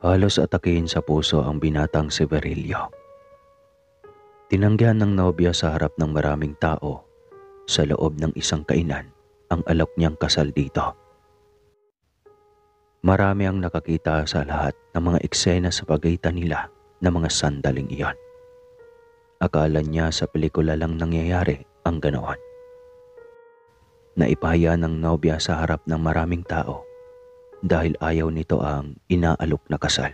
Halos atakihin sa puso ang binatang si Berilio. Tinanggihan ng nobya sa harap ng maraming tao sa loob ng isang kainan ang alok niyang kasal dito. Marami ang nakakita sa lahat ng mga eksena sa pagitan nila ng mga sandaling iyon. Akala niya sa pelikula lang nangyayari ang ganoon. Naipahaya ng nobya sa harap ng maraming tao dahil ayaw nito ang inaalok na kasal.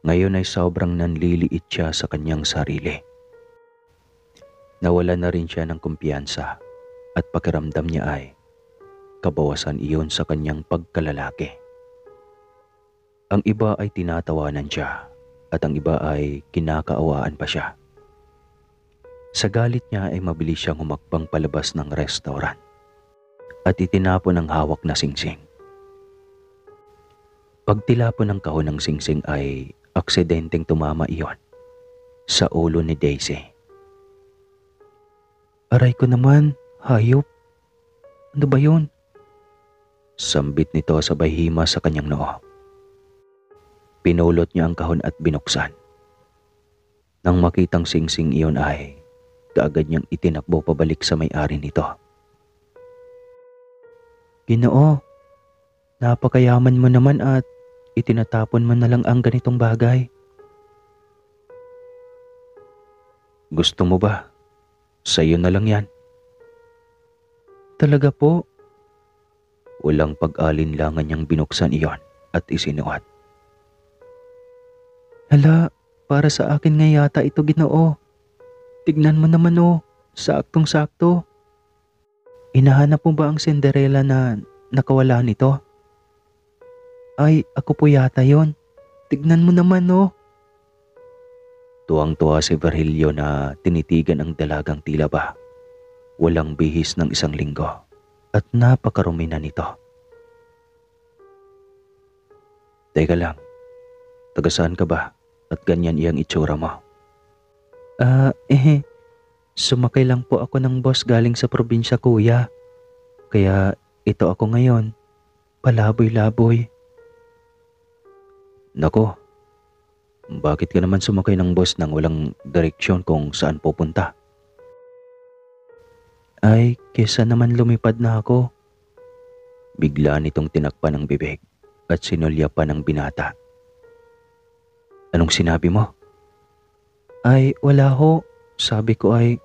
Ngayon ay sobrang nanliliit siya sa kanyang sarili. Nawala na rin siya ng kumpiyansa at pakiramdam niya ay kabawasan iyon sa kanyang pagkalalaki. Ang iba ay tinatawanan siya at ang iba ay kinakaawaan pa siya. Sa galit niya ay mabilis siyang humakbang palabas ng restaurant at itinapon ang hawak na singsing. Pagtilapon ng kahon ng singsing ay aksidenteng tumama iyon sa ulo ni Daisy. Aray ko naman, hayop. Ano ba yun? Sambit nito sabay hima sa kanyang noo. Pinulot niya ang kahon at binuksan. Nang makitang singsing iyon ay kaagad niyang itinakbo pabalik sa may-ari nito. Ginoo, napakayaman mo naman at itinatapon mo na lang ang ganitong bagay. Gusto mo ba? Sa'yo na lang yan. Talaga po? Walang pag-alinlangan niyang binuksan iyon at isinuot. Hala, para sa akin nga yata ito, Ginoo. Tignan mo naman saktong-sakto. Hinahanap mo ba ang Cinderella na nakawala nito? Ay, ako po yata yon. Tignan mo naman Tuwang-tuwa si Virgilio na tinitigan ang dalagang tila ba walang bihis ng isang linggo at napakarumi na nito. Teka lang, taga saan ka ba at ganyan iyang itsura mo? Sumakay lang po ako ng bus galing sa probinsya, kuya. Kaya ito ako ngayon, palaboy-laboy. Nako, bakit ka naman sumakay ng bus nang walang direksyon kung saan pupunta? Ay, kesa naman lumipad na ako. Bigla nitong tinakpan ang bibig at sinulyapan ng binata. Anong sinabi mo? Ay, wala ho. Sabi ko ay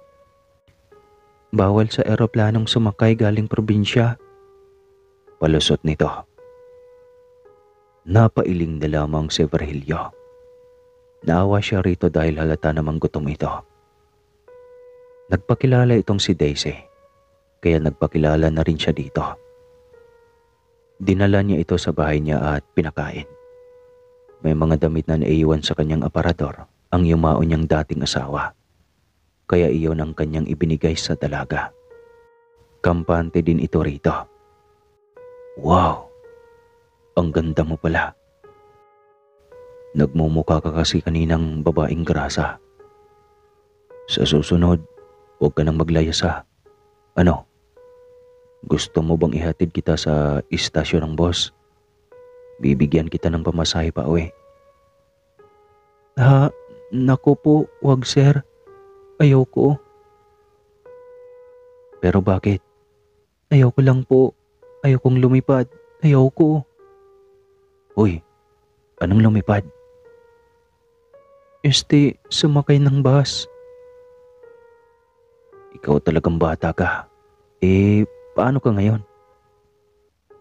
bawal sa eroplanong sumakay galing probinsya. Palusot nito. Napailing na lamang si Virgilio. Naawa siya rito dahil halata namang gutom ito. Nagpakilala itong si Daisy, kaya nagpakilala na rin siya dito. Dinala niya ito sa bahay niya at pinakain. May mga damit na naiiwan sa kanyang aparador ang yumao niyang dating asawa, kaya iyon ang kanyang ibinigay sa dalaga. Kampante din ito rito. Wow! Ang ganda mo pala. Nagmumukha ka kasi kaninang babaeng grasa. Sa susunod, huwag ka nang maglayas ha. Ano? Gusto mo bang ihatid kita sa istasyon ng bus? Bibigyan kita ng pamasahe pa uwi. Naku po, wag sir. Ayoko. Pero bakit? Ayoko lang po. Ayokong lumipad. Ayoko. Uy, anong lumipad? Sumakay ng bus. Ikaw talagang bata ka. Paano ka ngayon?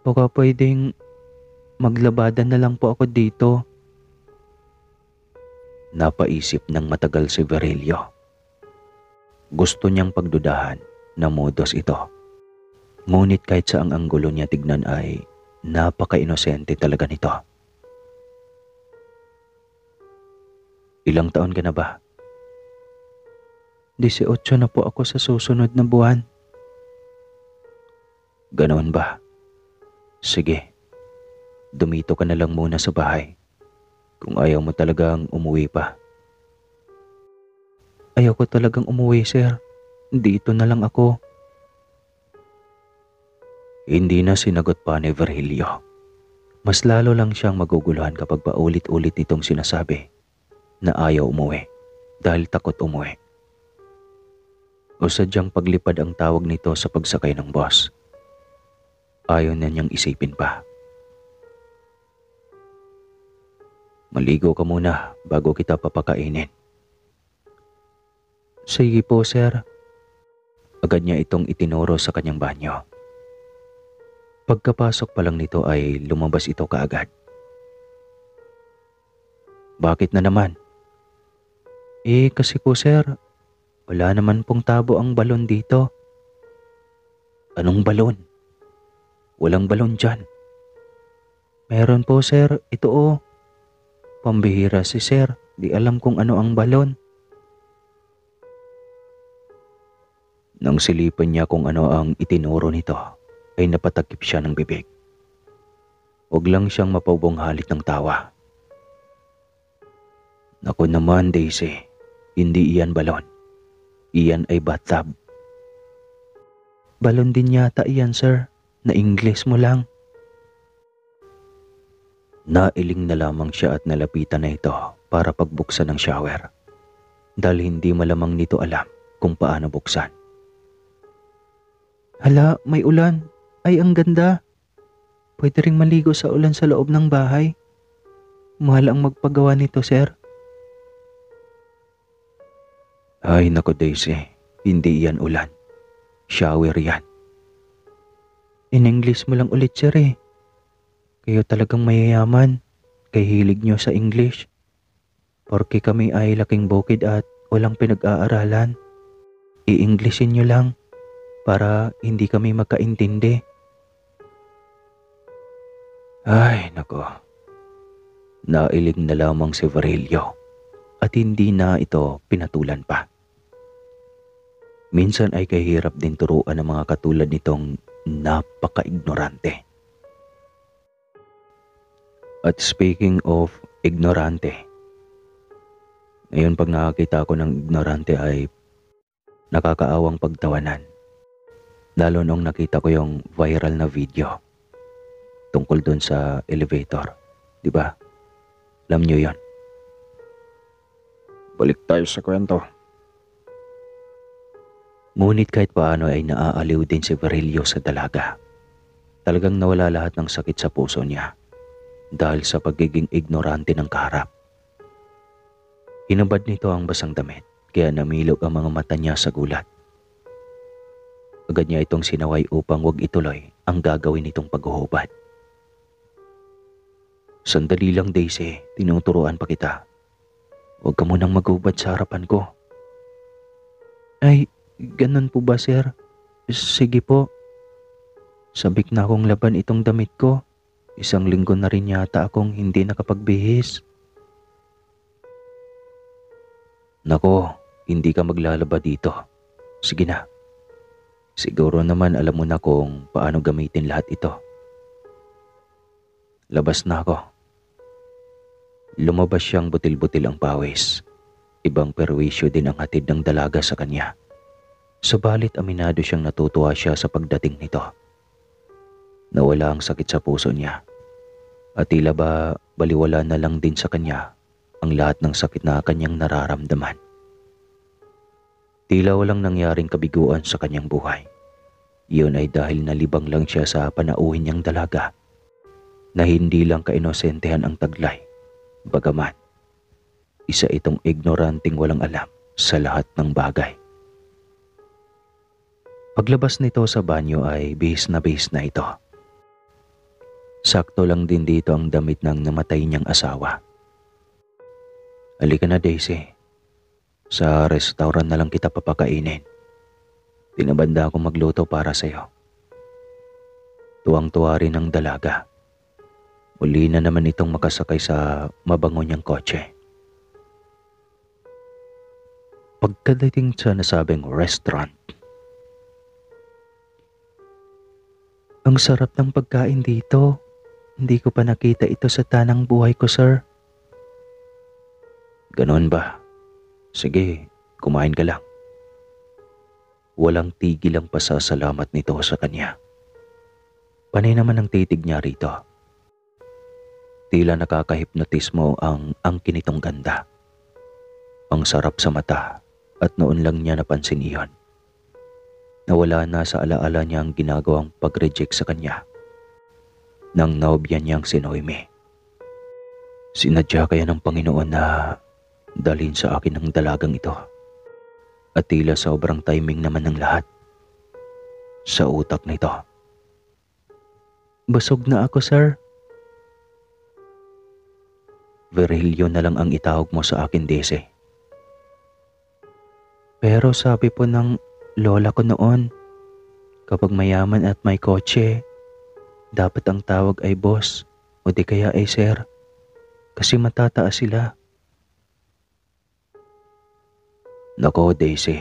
Baka pwedeng maglabadan na lang po ako dito. Napaisip ng matagal si Virgilio. Gusto niyang pagdudahan na modus ito. Ngunit kahit saang anggulo niya tignan ay napaka-inosente talaga nito. Ilang taon ka na ba? 18 na po ako sa susunod na buwan. Ganoon ba? Sige, dumito ka na lang muna sa bahay kung ayaw mo talagang umuwi pa. Ayaw ko talagang umuwi, sir. Dito na lang ako. Hindi na sinagot pa ni Virgilio. Mas lalo lang siyang maguguluhan kapag paulit-ulit nitong sinasabi na ayaw umuwi dahil takot umuwi. O sadyang paglipad ang tawag nito sa pagsakay ng bus. Ayaw na niyang isipin pa. Maligo ka muna bago kita papakainin. Sige po, sir. Agad niya itong itinuro sa kanyang banyo. Pagkapasok pa lang nito ay lumabas ito kaagad. Bakit na naman? Kasi po sir, wala naman pong tabo ang balon dito. Anong balon? Walang balon dyan. Meron po sir, ito o. Pambihira si sir, di alam kung ano ang balon. Nang silipan niya kung ano ang itinuro nito, ay napatakip siya ng bibig. Huwag lang siyang mapabunghalit ng tawa. Naku naman Daisy, hindi iyan balon. Iyan ay bathtub. Balon din yata iyan sir, na English mo lang. Nailing na lamang siya at nalapitan na ito para pagbuksan ng shower. Dahil hindi malamang nito alam kung paano buksan. Hala, may ulan. Ay, ang ganda. Pwede ring maligo sa ulan sa loob ng bahay. Mahal ang magpagawa nito, sir. Ay, naku Daisy. Hindi yan ulan. Shower yan. In English mo lang ulit, sir eh. Kayo talagang mayayaman. Kay hilig nyo sa English. Porke kami ay laking bukid at walang pinag-aaralan. I-Englishin nyo lang para hindi kami magkaintindi. Ay, nako. Nailing na lamang si Varelio at hindi na ito pinatulan pa. Minsan ay kahirap din turuan ng mga katulad nitong napaka-ignorante. At speaking of ignorante, ngayon pag nakakita ko ng ignorante ay nakakaawang pagtawanan. Lalo nung nakita ko yung viral na video tungkol doon sa elevator. Diba? Alam nyo yon. Balik tayo sa kwento. Ngunit kahit paano ay naaaliw din si Varelio sa dalaga. Talagang nawala lahat ng sakit sa puso niya dahil sa pagiging ignorante ng kaharap. Hinabad nito ang basang damit kaya namilog ang mga mata niya sa gulat. Agad niya itong sinaway upang wag ituloy ang gagawin nitong paghuhubad. Sandali lang Daisy, tinuturuan pa kita. Huwag ka munang maghubad sa harapan ko. Ay, ganun po ba sir? Sige po. Sabik na akong laban itong damit ko. 1 linggo na rin yata akong hindi nakapagbihis. Nako, hindi ka maglalaba dito. Sige na. Siguro naman alam mo na kung paano gamitin lahat ito. Labas na ako. Lumabas siyang butil-butil ang pawis. Ibang perwisyo din ang hatid ng dalaga sa kanya. Subalit aminado siyang natutuwa siya sa pagdating nito. Nawala ang sakit sa puso niya. At tila ba baliwala na lang din sa kanya ang lahat ng sakit na kanyang nararamdaman. Tila walang nangyaring kabiguan sa kanyang buhay. Iyon ay dahil nalibang lang siya sa panauhin niyang dalaga na hindi lang kainosentehan ang taglay. Bagaman, isa itong ignoranting walang alam sa lahat ng bagay. Paglabas nito sa banyo ay bihis na ito. Sakto lang din dito ang damit ng namatay niyang asawa. Halika na Daisy. Sa restaurant na lang kita papakainin. Pinabanda akong magluto para sa'yo. Tuwang-tuwa rin ang dalaga. Muli na naman itong makasakay sa mabango niyang kotse. Pagkadating sa nasabing restaurant, ang sarap ng pagkain dito. Hindi ko pa nakita ito sa tanang buhay ko, sir. Ganon ba? Sige, kumain ka lang. Walang tigil ang pasasalamat nito sa kanya. Panay naman ang titig niya rito. Tila nakakahipnotismo ang kinitong ganda. Ang sarap sa mata at noon lang niya napansin iyon. Nawala na sa alaala niya ang ginagawang pag-reject sa kanya ng nobya niyang si Noemi. Sinadya kaya ng Panginoon na dalhin sa akin ang dalagang ito. At tila sobrang timing naman ng lahat. Sa utak nito. Busog na ako, sir. Virgilio na lang ang itawag mo sa akin, Daisy. Pero sabi po ng lola ko noon, kapag mayaman at may kotse, dapat ang tawag ay boss o di kaya ay sir, kasi matataas sila. Nako, Daisy,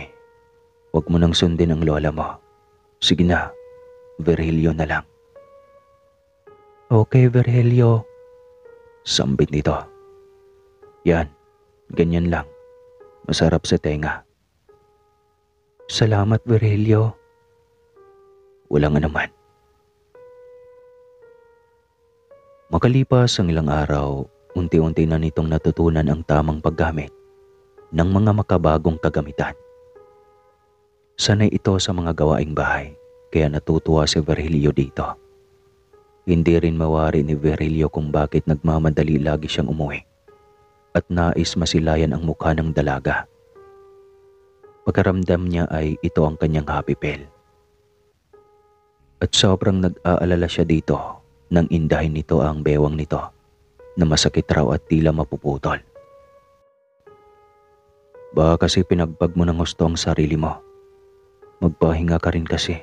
huwag mo nang sundin ang lola mo. Sige na, Virgilio na lang. Okay, Virgilio. Sambit nito. Yan, ganyan lang. Masarap sa tenga. Salamat, Virgilio. Walang anuman. Makalipas ang ilang araw, unti-unti na nitong natutunan ang tamang paggamit ng mga makabagong kagamitan. Sanay ito sa mga gawaing bahay, kaya natutuwa si Virgilio dito. Hindi rin mawari ni Virgilio kung bakit nagmamadali lagi siyang umuwi at nais masilayan ang mukha ng dalaga. Pagkaramdam niya ay ito ang kanyang happy pill. At sobrang nag-aalala siya dito nang indahin nito ang bewang nito na masakit raw at tila mapuputol. Baka kasi pinagbag mo ng gusto ang sarili mo. Magpahinga ka rin kasi.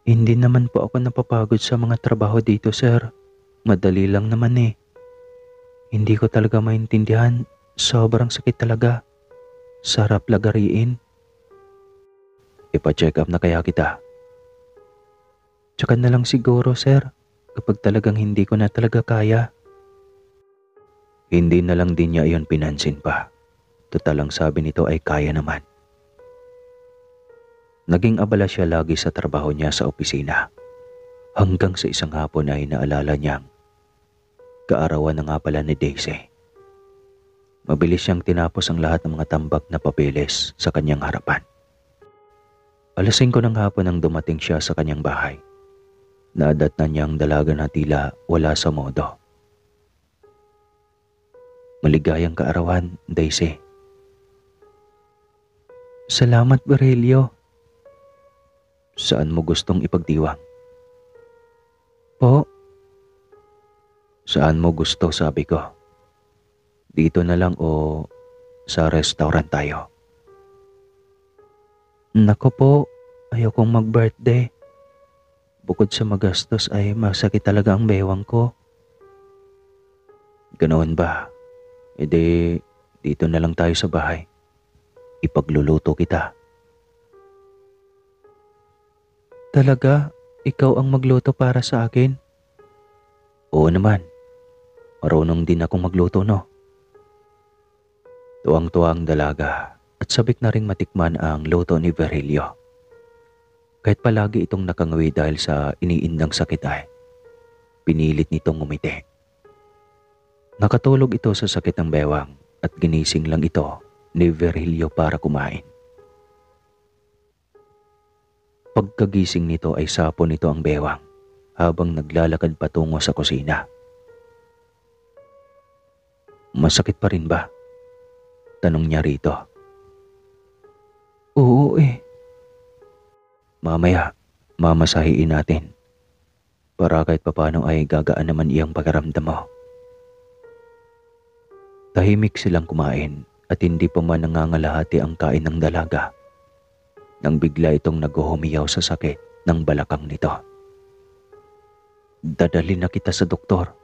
Hindi naman po ako napapagod sa mga trabaho dito, sir. Madali lang naman eh. Hindi ko talaga maintindihan. Sobrang sakit talaga. Sarap lagariin. Ipa-check up na kaya kita. Tsaka na lang siguro, sir. Kapag talagang hindi ko na talaga kaya. Hindi na lang din niya iyon pinansin pa. Total ang sabi nito ay kaya naman. Naging abala siya lagi sa trabaho niya sa opisina. Hanggang sa isang hapon ay naalala niyang kaarawan na nga pala ni Daisy. Mabilis siyang tinapos ang lahat ng mga tambak na papeles sa kanyang harapan. Alas 5 ng hapon nang dumating siya sa kanyang bahay. Nadatnan niya ang dalaga na tila wala sa modo. Maligayang kaarawan, Daisy. Salamat, Virgilio. Saan mo gustong ipagdiwang? Po? Saan mo gusto, sabi ko? Dito na lang o sa restaurant tayo? Nako po, ayokong mag-birthday. Bukod sa magastos ay masakit talaga ang bewang ko. Ganoon ba? E di, dito na lang tayo sa bahay. Ipagluluto kita. Talaga? Ikaw ang magluto para sa akin? Oo naman. Marunong din akong magluto, no? Tuwang-tuwa ang dalaga at sabik na ring matikman ang luto ni Virgilio. Kahit palagi itong nakangawi dahil sa iniindang sakit ay pinilit nitong ngumiti. Nakatulog ito sa sakit ng bewang at ginising lang ito ni Virgilio para kumain. Pagkagising nito ay sapon nito ang bewang habang naglalakad patungo sa kusina. Masakit pa rin ba? Tanong niya rito. Oo eh. Mamaya, mamasahiin natin. Para kahit papano ay gagaan naman iyang pagkaramdam mo. Tahimik silang kumain at hindi pa man nangangalahati ang kain ng dalaga nang bigla itong naghuhumiyaw sa sakit ng balakang nito. Dadalhin na kita sa doktor.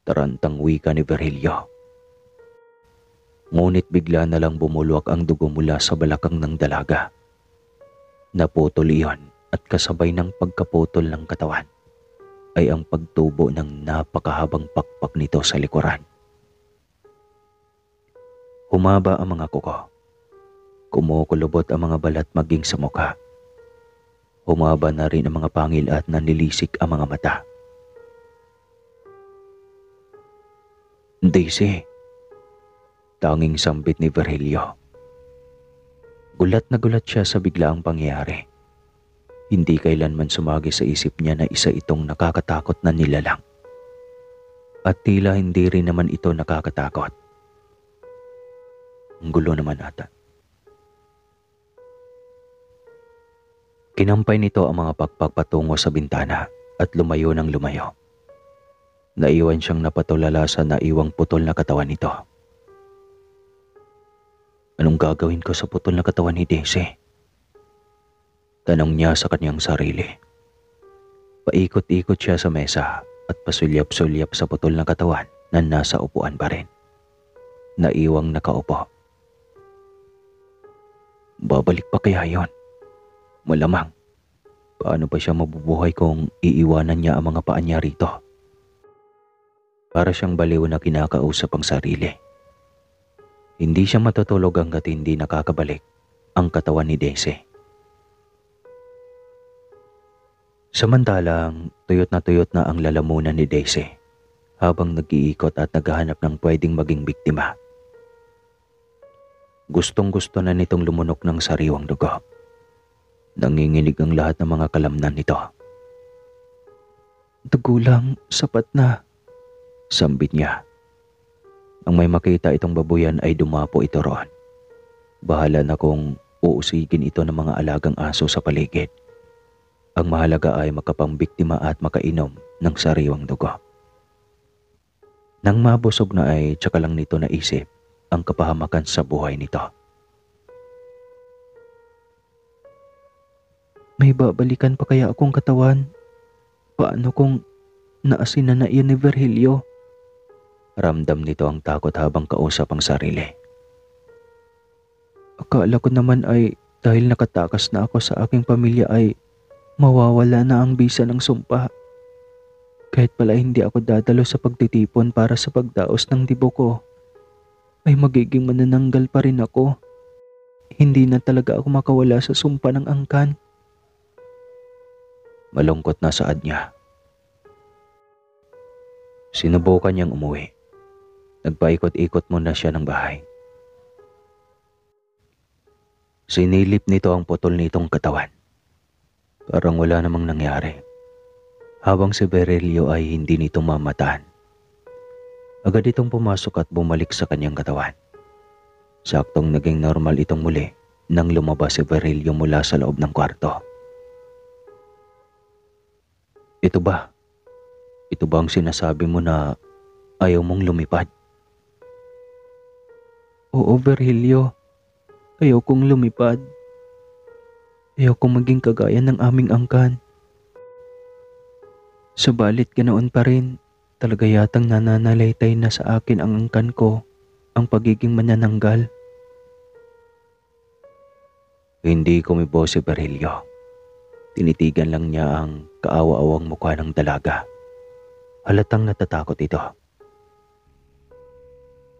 Tarantang wika ni Virgilio. Ngunit bigla na lang bumulwak ang dugo mula sa balakang ng dalaga. Naputol iyon at kasabay ng pagkaputol ng katawan ay ang pagtubo ng napakahabang pakpak nito sa likuran. Humaba ang mga kuko. Kumukulubot ang mga balat maging sa mukha. Humaba na rin ang mga pangil at nanilisik ang mga mata. Daisy, tanging sambit ni Virgilio. Gulat na gulat siya sa biglaang pangyayari. Hindi kailanman sumagi sa isip niya na isa itong nakakatakot na nilalang. At tila hindi rin naman ito nakakatakot. Ang gulo naman ata. Kinampay nito ang mga pakpak patungo sa bintana at lumayo ng lumayo. Naiwan siyang napatulala sa naiwang putol na katawan nito. Anong gagawin ko sa putol na katawan ni Daisy? Tanong niya sa kanyang sarili. Paikot-ikot siya sa mesa at pasulyap-sulyap sa putol na katawan na nasa upuan pa rin. Naiwang nakaupo. Babalik pa kaya yon? Malamang. Paano pa siya mabubuhay kung iiwanan niya ang mga paa niya rito? Para siyang baliw na kinakausap ang sarili. Hindi siya matutulog hanggat hindi nakakabalik ang katawan ni Daisy. Samantalang tuyot na ang lalamunan ni Daisy habang nag-iikot at naghahanap ng pwedeng maging biktima. Gustong-gusto na nitong lumunok ng sariwang dugo. Nanginginig ang lahat ng mga kalamnan nito. Dugo lang, sapat na, sambit niya. Nang may makita itong babuyan ay dumapo ito roon. Bahala na kung uusigin ito ng mga alagang aso sa paligid. Ang mahalaga ay makapambiktima at makainom ng sariwang dugo. Nang mabusog na ay tsaka lang nito naisip ang kapahamakan sa buhay nito. May babalikan pa kaya akong katawan? Paano kung naasin na iyon ni Virgilio? Ramdam nito ang takot habang kausap ang sarili. Akala ko naman ay dahil nakatakas na ako sa aking pamilya ay mawawala na ang bisa ng sumpa. Kahit pala hindi ako dadalo sa pagtitipon para sa pagdaos ng dibo ko, ay magiging manananggal pa rin ako. Hindi na talaga ako makawala sa sumpa ng angkan. Malungkot na saad niya. Sinubukan niyang umuwi. Nagpaikot-ikot muna siya ng bahay. Sinilip nito ang putol nitong katawan. Parang wala namang nangyari. Habang si Virgilio ay hindi nito mamataan. Agad itong pumasok at bumalik sa kanyang katawan. Saktong naging normal itong muli nang lumabas si Virgilio mula sa loob ng kwarto. Ito ba? Ito ba ang sinasabi mo na ayaw mong lumipad? Oo, Virgilio. Ayaw kong lumipad. Ayaw kong maging kagaya ng aming angkan. Subalit ganoon pa rin, talaga yatang nananalaytay na sa akin ang angkan ko, ang pagiging manananggal. Hindi kumibo si Virgilio. Tinitigan lang niya ang kaawa-awang mukha ng dalaga. Halatang natatakot ito.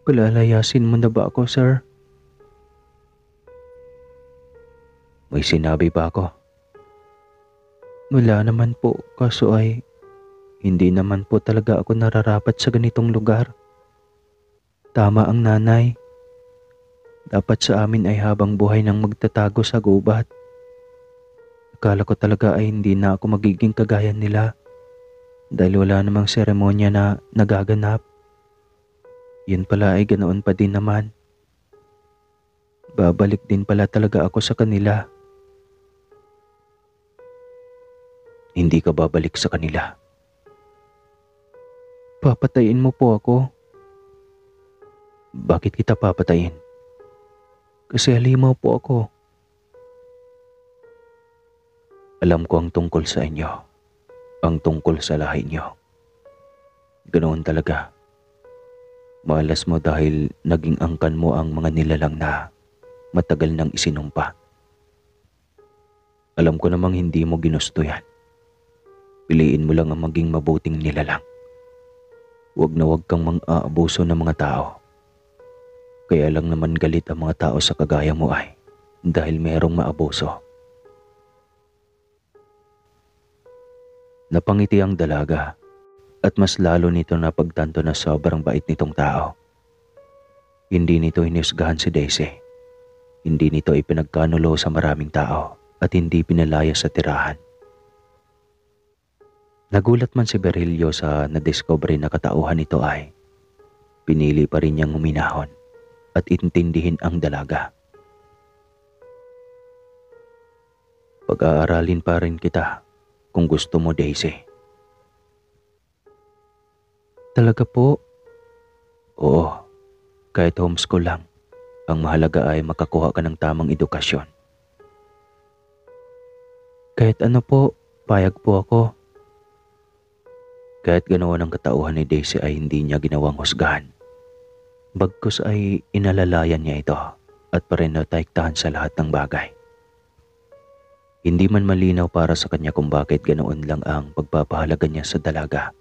Palalayasin mo na ba ako, sir? May sinabi ba ako? Wala naman po, kaso ay hindi naman po talaga ako nararapat sa ganitong lugar. Tama ang nanay. Dapat sa amin ay habang buhay nang magtatago sa gubat. Akala ko talaga ay hindi na ako magiging kagaya nila dahil wala namang seremonya na nagaganap. Yun pala ay ganoon pa din naman. Babalik din pala talaga ako sa kanila. Hindi ka babalik sa kanila. Papatayin mo po ako. Bakit kita papatayin? Kasi halimaw po ako. Alam ko ang tungkol sa inyo. Ang tungkol sa lahi niyo. Ganoon talaga. Malas mo dahil naging angkan mo ang mga nilalang na matagal nang isinumpa. Alam ko namang hindi mo ginusto yan. Piliin mo lang ang maging mabuting nilalang. Huwag na huwag kang mang-aabuso ng mga tao. Kaya lang naman galit ang mga tao sa kagaya mo ay dahil mayroong maabuso. Napangiti ang dalaga at mas lalo nito napagtanto na sobrang bait nitong tao. Hindi nito hinusgahan si Daisy. Hindi nito ipinagkanulo sa maraming tao at hindi pinalaya sa tirahan. Nagulat man si Virgilio sa nadiscovery na katauhan nito ay pinili pa rin niyang huminahon at intindihin ang dalaga. Pag-aaralin pa rin kita kung gusto mo, Daisy. Talaga po? Oo, kahit homeschool lang. Ang mahalaga ay makakuha ka ng tamang edukasyon. Kahit ano po, payag po ako. Kahit ganawa ng katauhan ni Daisy ay hindi niya ginawang husgahan. Bagkus ay inalalayan niya ito at parinotektahan sa lahat ng bagay. Hindi man malinaw para sa kanya kung bakit ganoon lang ang pagpapahalaga niya sa dalaga.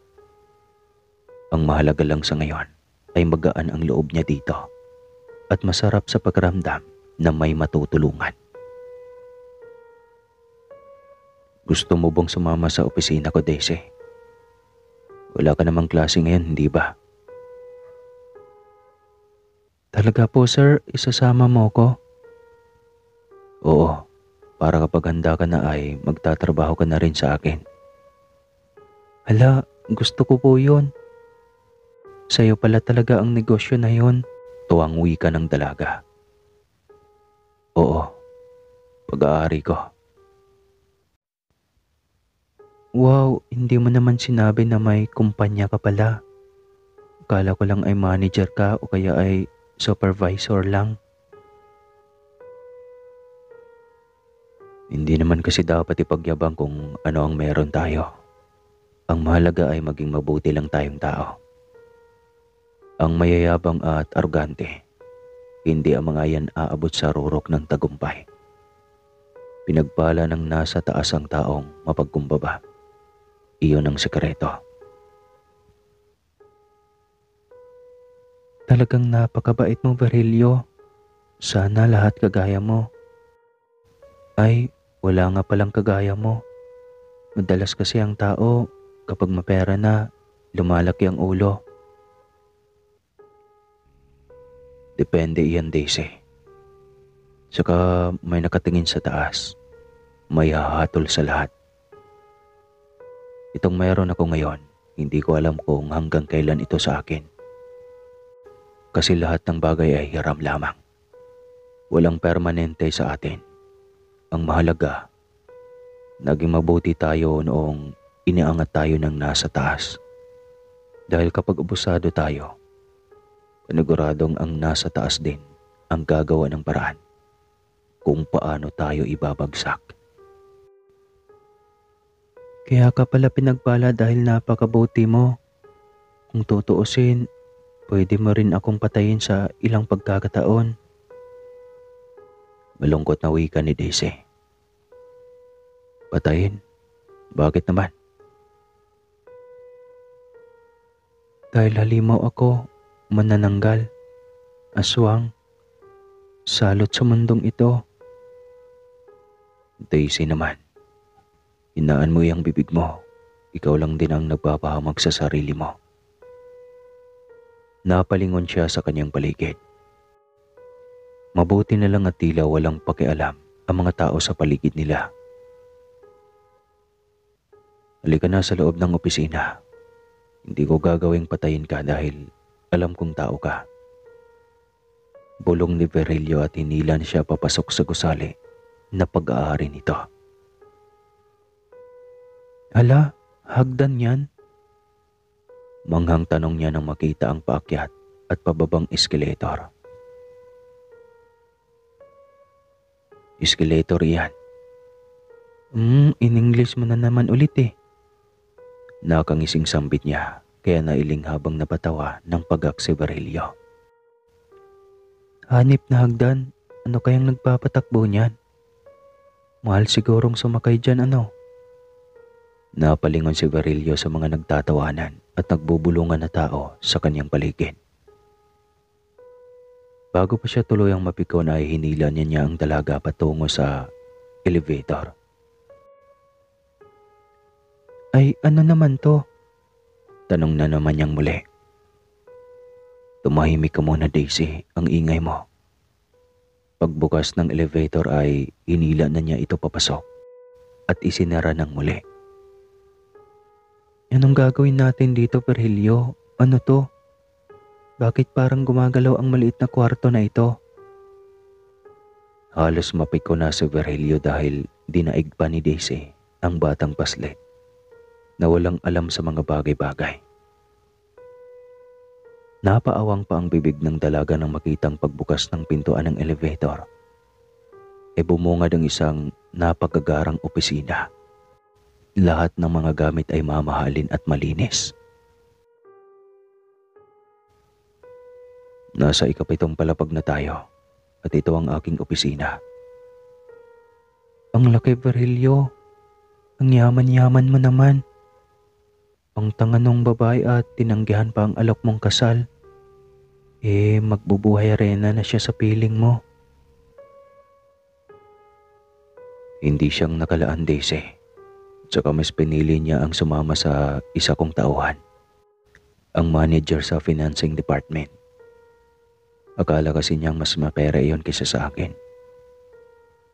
Ang mahalaga lang sa ngayon ay magaan ang loob niya dito at masarap sa pakiramdam na may matutulungan. Gusto mo bang sumama sa opisina ko, Daisy? Wala ka namang klase ngayon, hindi ba? Talaga po, sir, isasama mo ko? Oo, para kapag handa ka na ay magtatrabaho ka na rin sa akin. Hala, gusto ko po yun. Sa'yo pala talaga ang negosyo na yun. Tuwang wika ng dalaga. Oo, pag-aari ko. Wow, hindi mo naman sinabi na may kumpanya ka pala. Akala ko lang ay manager ka o kaya ay supervisor lang. Hindi naman kasi dapat ipagyabang kung ano ang meron tayo. Ang mahalaga ay maging mabuti lang tayong tao. Ang mayayabang at arugante, hindi ang mga yan aabot sa rurok ng tagumpay. Pinagpala ng nasa taas ang taong mapagkumbaba. Iyon ang sekreto. Talagang napakabait mo, Virgilio. Sana lahat kagaya mo. Ay, wala nga palang kagaya mo. Madalas kasi ang tao, kapag mapera na, lumalaki ang ulo. Depende iyan, Daisy. Saka may nakatingin sa taas, may hahatol sa lahat. Itong mayroon ako ngayon, hindi ko alam kung hanggang kailan ito sa akin. Kasi lahat ng bagay ay hiram lamang. Walang permanente sa atin. Ang mahalaga, naging mabuti tayo noong iniangat tayo ng nasa taas. Dahil kapag abusado tayo, paniguradong ang nasa taas din ang gagawa ng paraan kung paano tayo ibabagsak. Kaya ka pala pinagpala dahil napakabuti mo. Kung tutuusin, pwede mo rin akong patayin sa ilang pagkakataon. Malungkot na wika ni Daisy. Patayin? Bakit naman? Dahil halimaw ako, manananggal, aswang, salot sa mundong ito. Daisy naman, hinaan mo yung bibig mo. Ikaw lang din ang nagpapahamag sa sarili mo. Napalingon siya sa kanyang paligid. Mabuti na lang at tila walang pakialam ang mga tao sa paligid nila. Halika na sa loob ng opisina. Hindi ko gagawing patayin ka dahil alam kong tao ka. Bulong ni Virgilio at hinilan siya papasok sa gusali na pag-aari nito. Hala, hagdan yan? Manghang tanong niya nang makita ang paakyat at pababang eskalator. Eskalator yan. In English mo na naman ulit eh. Nakangising sambit niya kaya nailing habang napatawa ng pagak si Virgilio. Hanip na hagdan, ano kayang nagpapatakbo niyan? Mahal sigurong sumakay dyan ano? Napalingon si Virgilio sa mga nagtatawanan at nagbubulungan na tao sa kanyang paligid. Bago pa siya tuluyang mapikon ay hinila niya ang dalaga patungo sa elevator. Ay ano naman to? Tanong na naman niyang muli. Tumahimik ka muna, Daisy, ang ingay mo. Pagbukas ng elevator ay hinila na niya ito papasok at isinara ng muli. Anong gagawin natin dito, Virgilio? Ano to? Bakit parang gumagalaw ang maliit na kwarto na ito? Halos mapiko na si Virgilio dahil dinaig pa ni Daisy ang batang paslit na walang alam sa mga bagay-bagay. Napaawang pa ang bibig ng dalaga nang makitang pagbukas ng pintuan ng elevator. Bumungad ang isang napagagarang opisina. Lahat ng mga gamit ay mamahalin at malinis. Nasa ikapitong palapag na tayo at ito ang aking opisina. Ang laki, Virgilio. Ang yaman-yaman mo naman. Ang tanga nung babae at tinanggihan pa ang alok mong kasal. Magbubuhay arena na siya sa piling mo. Hindi siyang nakalaan, Daisy. Tsaka mas pinili niya ang sumama sa isa kong tauhan, ang manager sa financing department. Akala kasi niyang mas mapera iyon kaysa sa akin.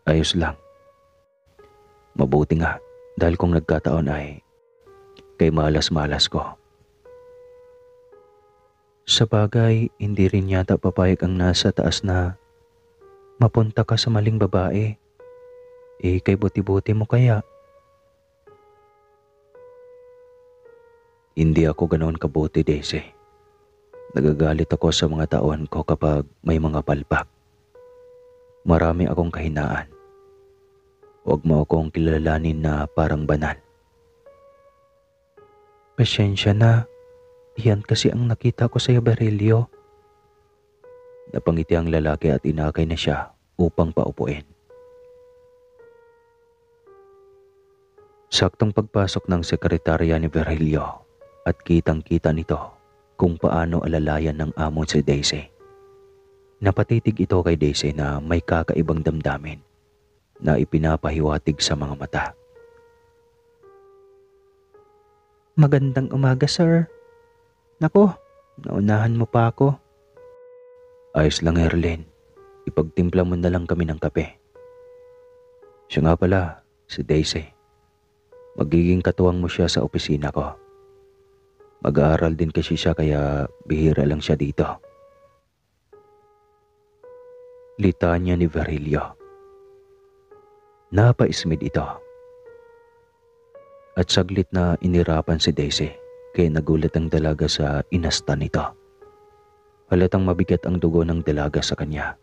Ayos lang. Mabuti nga dahil kung nagkataon ay kay malas-malas ko. Sa bagay, hindi rin yata papayag ang nasa taas na mapunta ka sa maling babae. Kay buti-buti mo kaya? Hindi ako ganoon kabuti, Daisy. Nagagalit ako sa mga taon ko kapag may mga palpak. Marami akong kahinaan. Huwag mo akong kilalanin na parang banal. Pasensya na. Iyan kasi ang nakita ko sa iyo, Virgilio. Napangiti ang lalaki at inakay na siya upang paupuin. Saktong pagpasok ng sekretarya ni Virgilio at kitang-kita nito kung paano alalayan ng amo si Daisy. Napatitig ito kay Daisy na may kakaibang damdamin na ipinapahiwatig sa mga mata. Magandang umaga, sir. Nako, naunahan mo pa ako. Ayos lang, Herlin. Ipagtimpla mo na lang kami ng kape. Siya nga pala, si Daisy. Magiging katuwang mo siya sa opisina ko. Mag-aaral din kasi siya kaya bihira lang siya dito. Litanya ni Virgilio. Napaismid ito. At saglit na inirapan si Daisy kaya nagulat ang dalaga sa inasta nito. Halatang mabigat ang dugo ng dalaga sa kanya.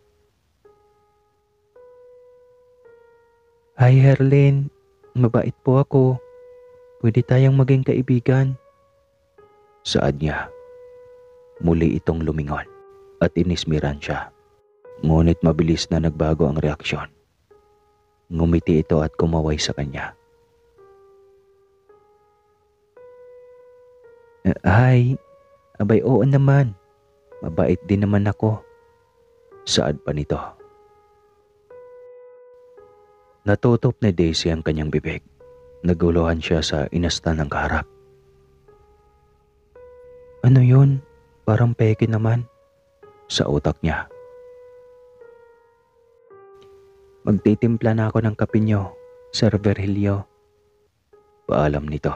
Hi, Herlin. Mabait po ako. Pwede tayong maging kaibigan. Saad niya. Muli itong lumingon at inismiran siya. Ngunit mabilis na nagbago ang reaksyon. Ngumiti ito at kumaway sa kanya. Hi. Abay, oo naman. Mabait din naman ako. Saad pa nito. Natutop ni Daisy ang kanyang bibig. Naguluhan siya sa inasta ng kaharap. Ano yun? Parang peke naman. Sa utak niya. Magtitimpla na ako ng kape niyo, Sir Virgilio. Paalam nito.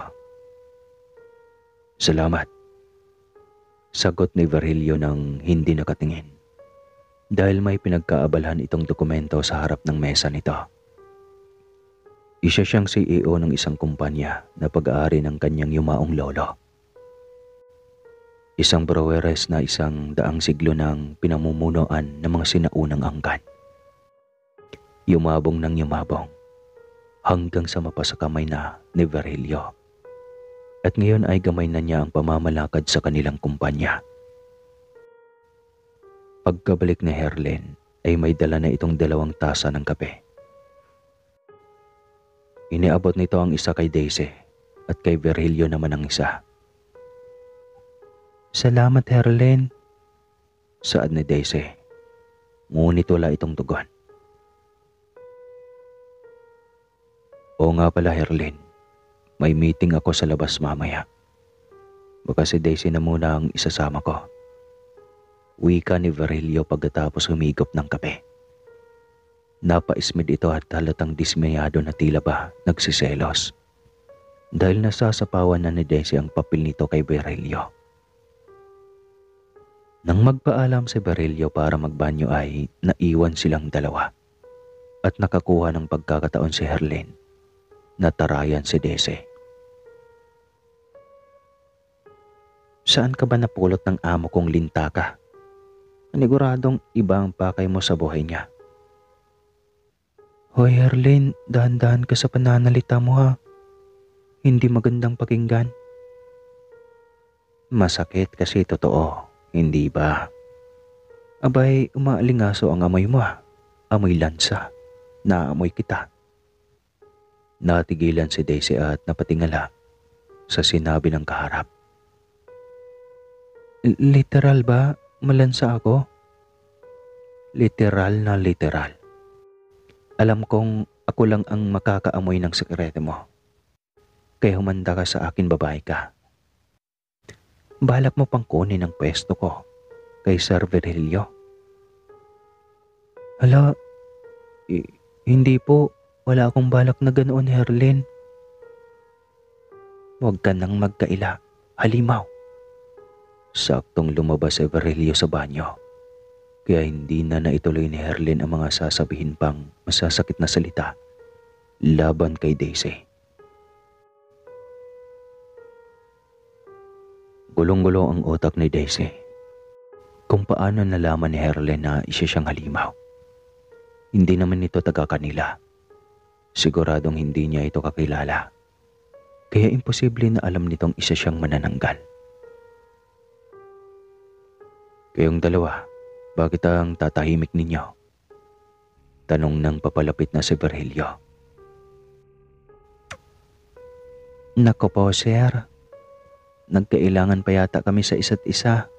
Salamat. Sagot ni Virgilio nang hindi nakatingin. Dahil may pinagkaabalahan itong dokumento sa harap ng mesa nito. Isa siyang CEO ng isang kumpanya na pag-aari ng kanyang yumaong lolo. Isang breweries na 100 siglo ng pinamumunuan ng mga sinaunang angkan. Yumabong ng yumabong hanggang sa mapasakamay na ni Virgilio. At ngayon ay gamay na niya ang pamamalakad sa kanilang kumpanya. Pagkabalik ni Herlin ay may dala na itong 2 tasa ng kape. Iniabot nito ang isa kay Daisy at kay Virgilio naman ang isa. Salamat, Herlin. Saad ni Daisy. Ngunit wala itong tugon. Oo nga pala, Herlin. May meeting ako sa labas mamaya. Baka si Daisy na muna ang isasama ko. Wika ni Virgilio pagkatapos humigop ng kape. Napaismid ito at halatang dismayado na tila ba nagsiselos. Dahil nasasapawan na ni Daisy ang papel nito kay Virgilio. Nang magpaalam si Virgilio para magbanyo ay naiwan silang dalawa. At nakakuha ng pagkakataon si Herlin na tarayan si Daisy. Saan ka ba napulot ng amo kong lintaka? Paniguradong iba ang pakay mo sa buhay niya. Hoy Herlin, dahan-dahan ka sa pananalita mo ha. Hindi magandang pakinggan. Masakit kasi totoo, hindi ba? Abay, umaalingaso ang amoy mo ha. Amoy lansa. Naamoy kita. Natigilan si Daisy at napatingala sa sinabi ng kaharap. Literal ba? Malansa ako? Literal na literal. Alam kong ako lang ang makakaamoy ng sekreto mo. Kaya humanda ka sa akin, babae ka. Balak mo pang kunin ang pwesto ko kay Sir Virgilio. Hala, hindi po. Wala akong balak na ganoon, Herlin. Huwag ka nang magkaila. Halimaw. Saktong lumabas si Virgilio sa banyo. Kaya hindi na naituloy ni Herlin ang mga sasabihin pang masasakit na salita laban kay Daisy. Gulong-gulo ang utak ni Daisy kung paano nalaman ni Herlin na isa siyang halimaw. Hindi naman ito taga kanila. Siguradong hindi niya ito kakilala. Kaya imposible na alam nitong isa siyang manananggal. Kayong dalawa, bakit ang tatahimik ninyo? Tanong ng papalapit na si Virgilio. Nako po, sir. Nagkailangan pa yata kami sa isa't isa.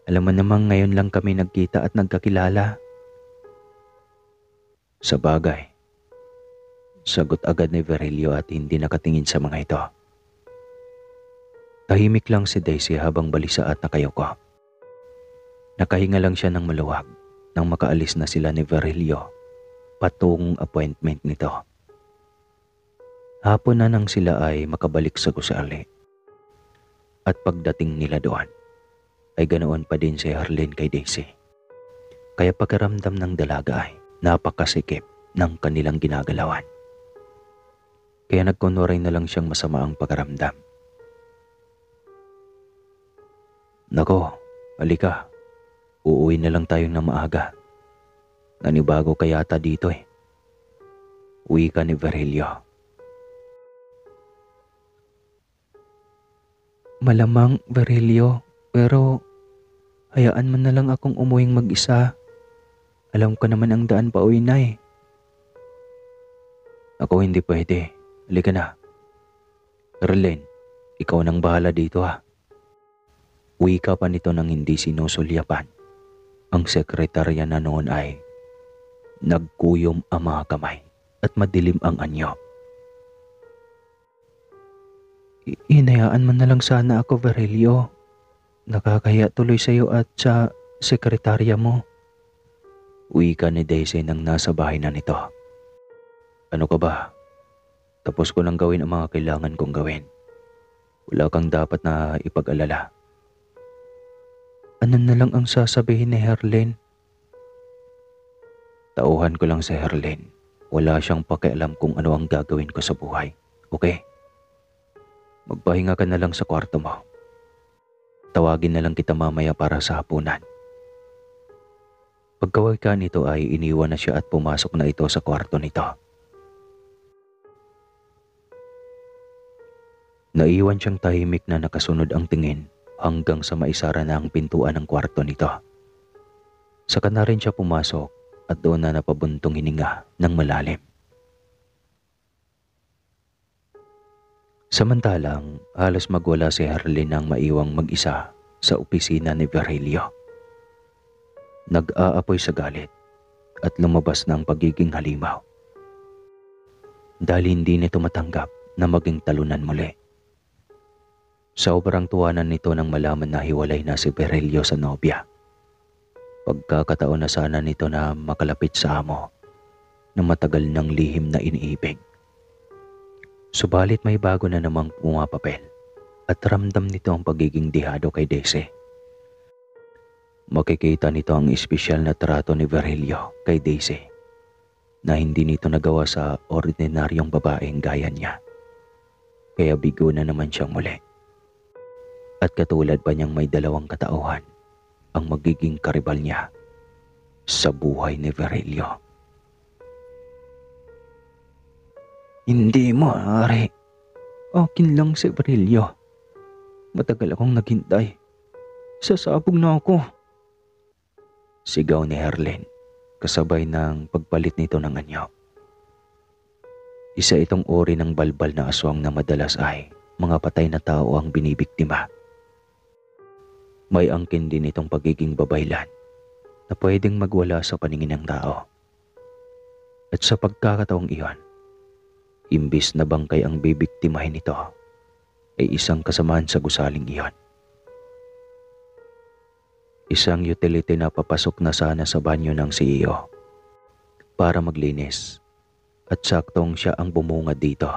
Alam mo namang ngayon lang kami nagkita at nagkakilala. Sa bagay, sagot agad ni Virgilio at hindi nakatingin sa mga ito. Tahimik lang si Daisy habang balisa at nakayuko. Nakahinga lang siya ng maluwag nang makaalis na sila ni Virgilio patungong appointment nito. Hapon na nang sila ay makabalik sa gusali. At pagdating nila doon, ay ganoon pa din si Herlin kay Daisy. Kaya pakiramdam ng dalaga ay napakasikip ng kanilang ginagalawan. Kaya nagkunwaray na lang siyang masama ang pakiramdam. Nako, halika. Uuwi na lang tayo na maaga. Nanibago ka yata dito eh. Wika ni Virgilio. Malamang, Virgilio, pero hayaan mo na lang akong umuwing mag-isa. Alam ko naman ang daan pa uwi na eh. Ako hindi pwede. Halika na. Herlin, ikaw nang bahala dito ha. Wika pa nito nang hindi sinusulyapan. Ang sekretarya na noon ay nagkuyom ang mga kamay at madilim ang anyo. Hinayaan mo na lang sana ako, Virgilio. Nakakaya tuloy sa iyo at sa sekretarya mo. Wika ni Daisy nang nasa bahay na nito. Ano ka ba? Tapos ko nang gawin ang mga kailangan kong gawin. Wala kang dapat na ipag-alala. Ano na lang ang sasabihin ni Herlin? Tauhan ko lang si Herlin. Wala siyang pakialam kung ano ang gagawin ko sa buhay. Okay? Magpahinga ka na lang sa kwarto mo. Tawagin na lang kita mamaya para sa hapunan. Pagkawika nito ay iniwan na siya at pumasok na ito sa kwarto nito. Naiwan siyang tahimik na nakasunod ang tingin hanggang sa maisara na ang pintuan ng kwarto nito. Saka na rin siya pumasok at doon na napabuntong hininga ng malalim. Samantalang halos magwala si Herlin nang maiwang mag-isa sa opisina ni Virgilio. Nag-aapoy sa galit at lumabas ng pagiging halimaw. Dahil hindi nito matanggap na maging talunan muli. Sobrang tuwanan nito nang malaman na hiwalay na si Virelio sa nobya. Pagkakataon na sana nito na makalapit sa amo na matagal ng lihim na iniibig. Subalit may bago na namang pumapapel at ramdam nito ang pagiging dihado kay Daisy. Makikita nito ang espesyal na trato ni Virelio kay Daisy na hindi nito nagawa sa ordinaryong babaeng gaya niya. Kaya bigo na naman siyang muli. At katulad pa niyang may dalawang katauhan ang magiging karibal niya sa buhay ni Virelio. Hindi maaari. Akin lang si Virelio. Matagal akong naghintay. Sasabog na ako. Sigaw ni Herlin, kasabay ng pagpalit nito ng anyo. Isa itong uri ng balbal na aswang na madalas ay mga patay na tao ang binibiktima. May angkin din itong pagiging babaylan na pwedeng magwala sa paningin ng tao. At sa pagkakataong iyon, imbis na bangkay ang bibiktimahin nito, ay isang kasamaan sa gusaling iyon. Isang utility na papasok na sana sa banyo ng CEO para maglinis at saktong siya ang bumungad dito.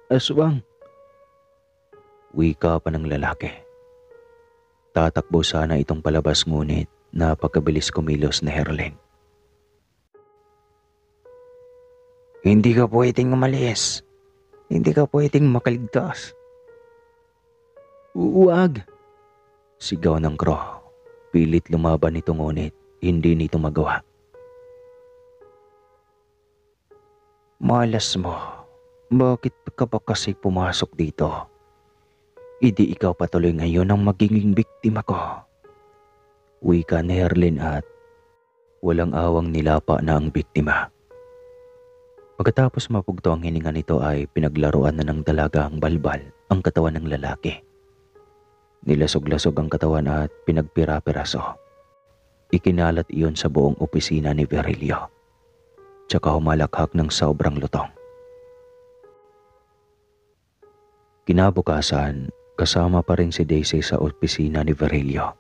Aswang! Wika pa ng lalaki. Tatakbo sana itong palabas ngunit napakabilis kumilos ni Herlin. Hindi ka pwedeng umalis. Hindi ka pwedeng makaligtas. Huwag! Sigaw ng Crow. Pilit lumaban nito ngunit hindi nito magawa. Malas mo. Bakit ka ba kasi pumasok dito? Hindi ikaw patuloy ngayon ang magiging biktima ko. Wika ni Herlin at walang awang nilapa na ang biktima. Pagkatapos mapugto ang hininga nito ay pinaglaruan na ng dalaga ang balbal ang katawan ng lalaki. Nilasog-lasog ang katawan at pinagpira-piraso. Ikinalat iyon sa buong opisina ni Virelio. Tsaka humalakhak ng sobrang lutong. Kinabukasan, kasama pa rin si Daisy sa opisina ni Virelio.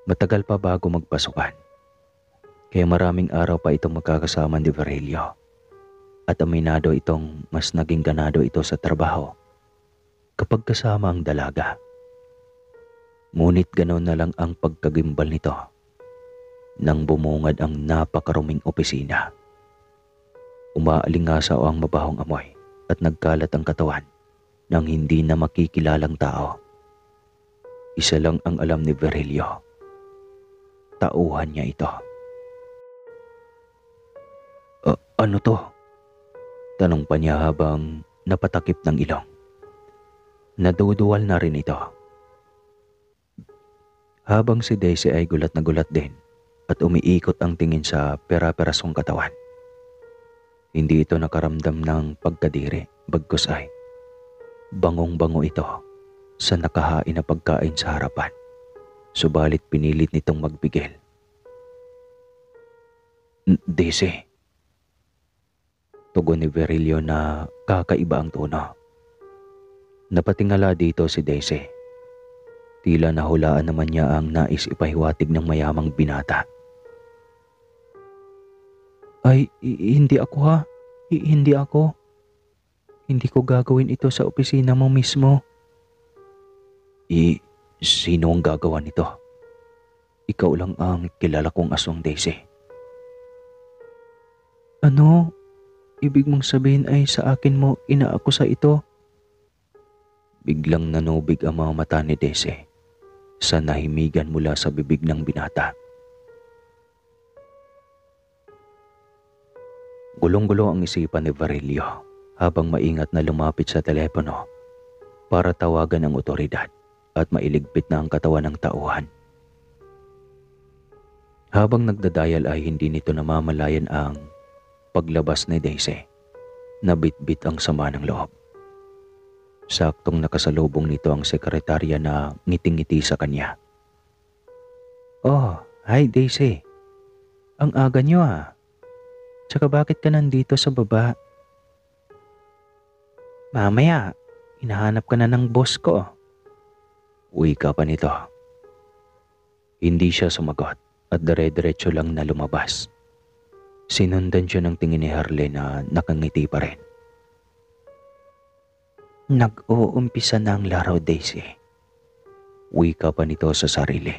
Matagal pa bago magpasukan. Kaya maraming araw pa itong magkakasama ni Virelio. At aminado itong mas naging ganado ito sa trabaho kapag kasama ang dalaga. Ngunit ganoon na lang ang pagkagimbal nito nang bumungad ang napakaruming opisina. Umaalingasaw ang mabahong amoy at nagkalat ang katawan ng hindi na makikilalang tao. Isa lang ang alam ni Virelio. Tauhan niya ito. Ano to? Tanong pa niya habang napatakip ng ilong. Naduduwal na rin ito. Habang si Daisy ay gulat na gulat din at umiikot ang tingin sa pera-perasong katawan. Hindi ito nakaramdam ng pagkadiri, bagkus ay bangong-bango ito sa nakahain na pagkain sa harapan. Subalit pinilit nitong magbigil. Daisy. Tugon ni Virelio na kakaiba ang tono. Napatingala dito si Daisy. Tila nahulaan naman niya ang nais ipahiwatig ng mayamang binata. Ay, hindi ako ha. Hindi ako. Hindi ko gagawin ito sa opisina mo mismo. Sino ang gagawa nito? Ikaw lang ang kilala kong aswang, Daisy. Ano? Ibig mong sabihin ay sa akin mo inaakusa ito? Biglang nanubig ang mga mata ni Daisy sa nahimigan mula sa bibig ng binata. Gulong-gulo ang isipan ni Virelio habang maingat na lumapit sa telepono para tawagan ang otoridad at mailigpit na ang katawan ng tauhan. Habang nagdadayal ay hindi nito namamalayan ang paglabas ni Daisy na bitbit ang sama ng loob. Saktong nakasalubong nito ang sekretarya na ngiting-ngiti sa kanya. Oh, hi Daisy. Ang aga niyo ah. Tsaka bakit ka nandito sa baba? Mamaya, hinahanap ka na ng boss ko. Wika pa nito. Hindi siya sumagot at dire-diretso lang na lumabas. Sinundan siya ng tingin ni Harley na nakangiti pa rin. Nag-uumpisa na ang laraw, Daisy. Wika pa nito sa sarili.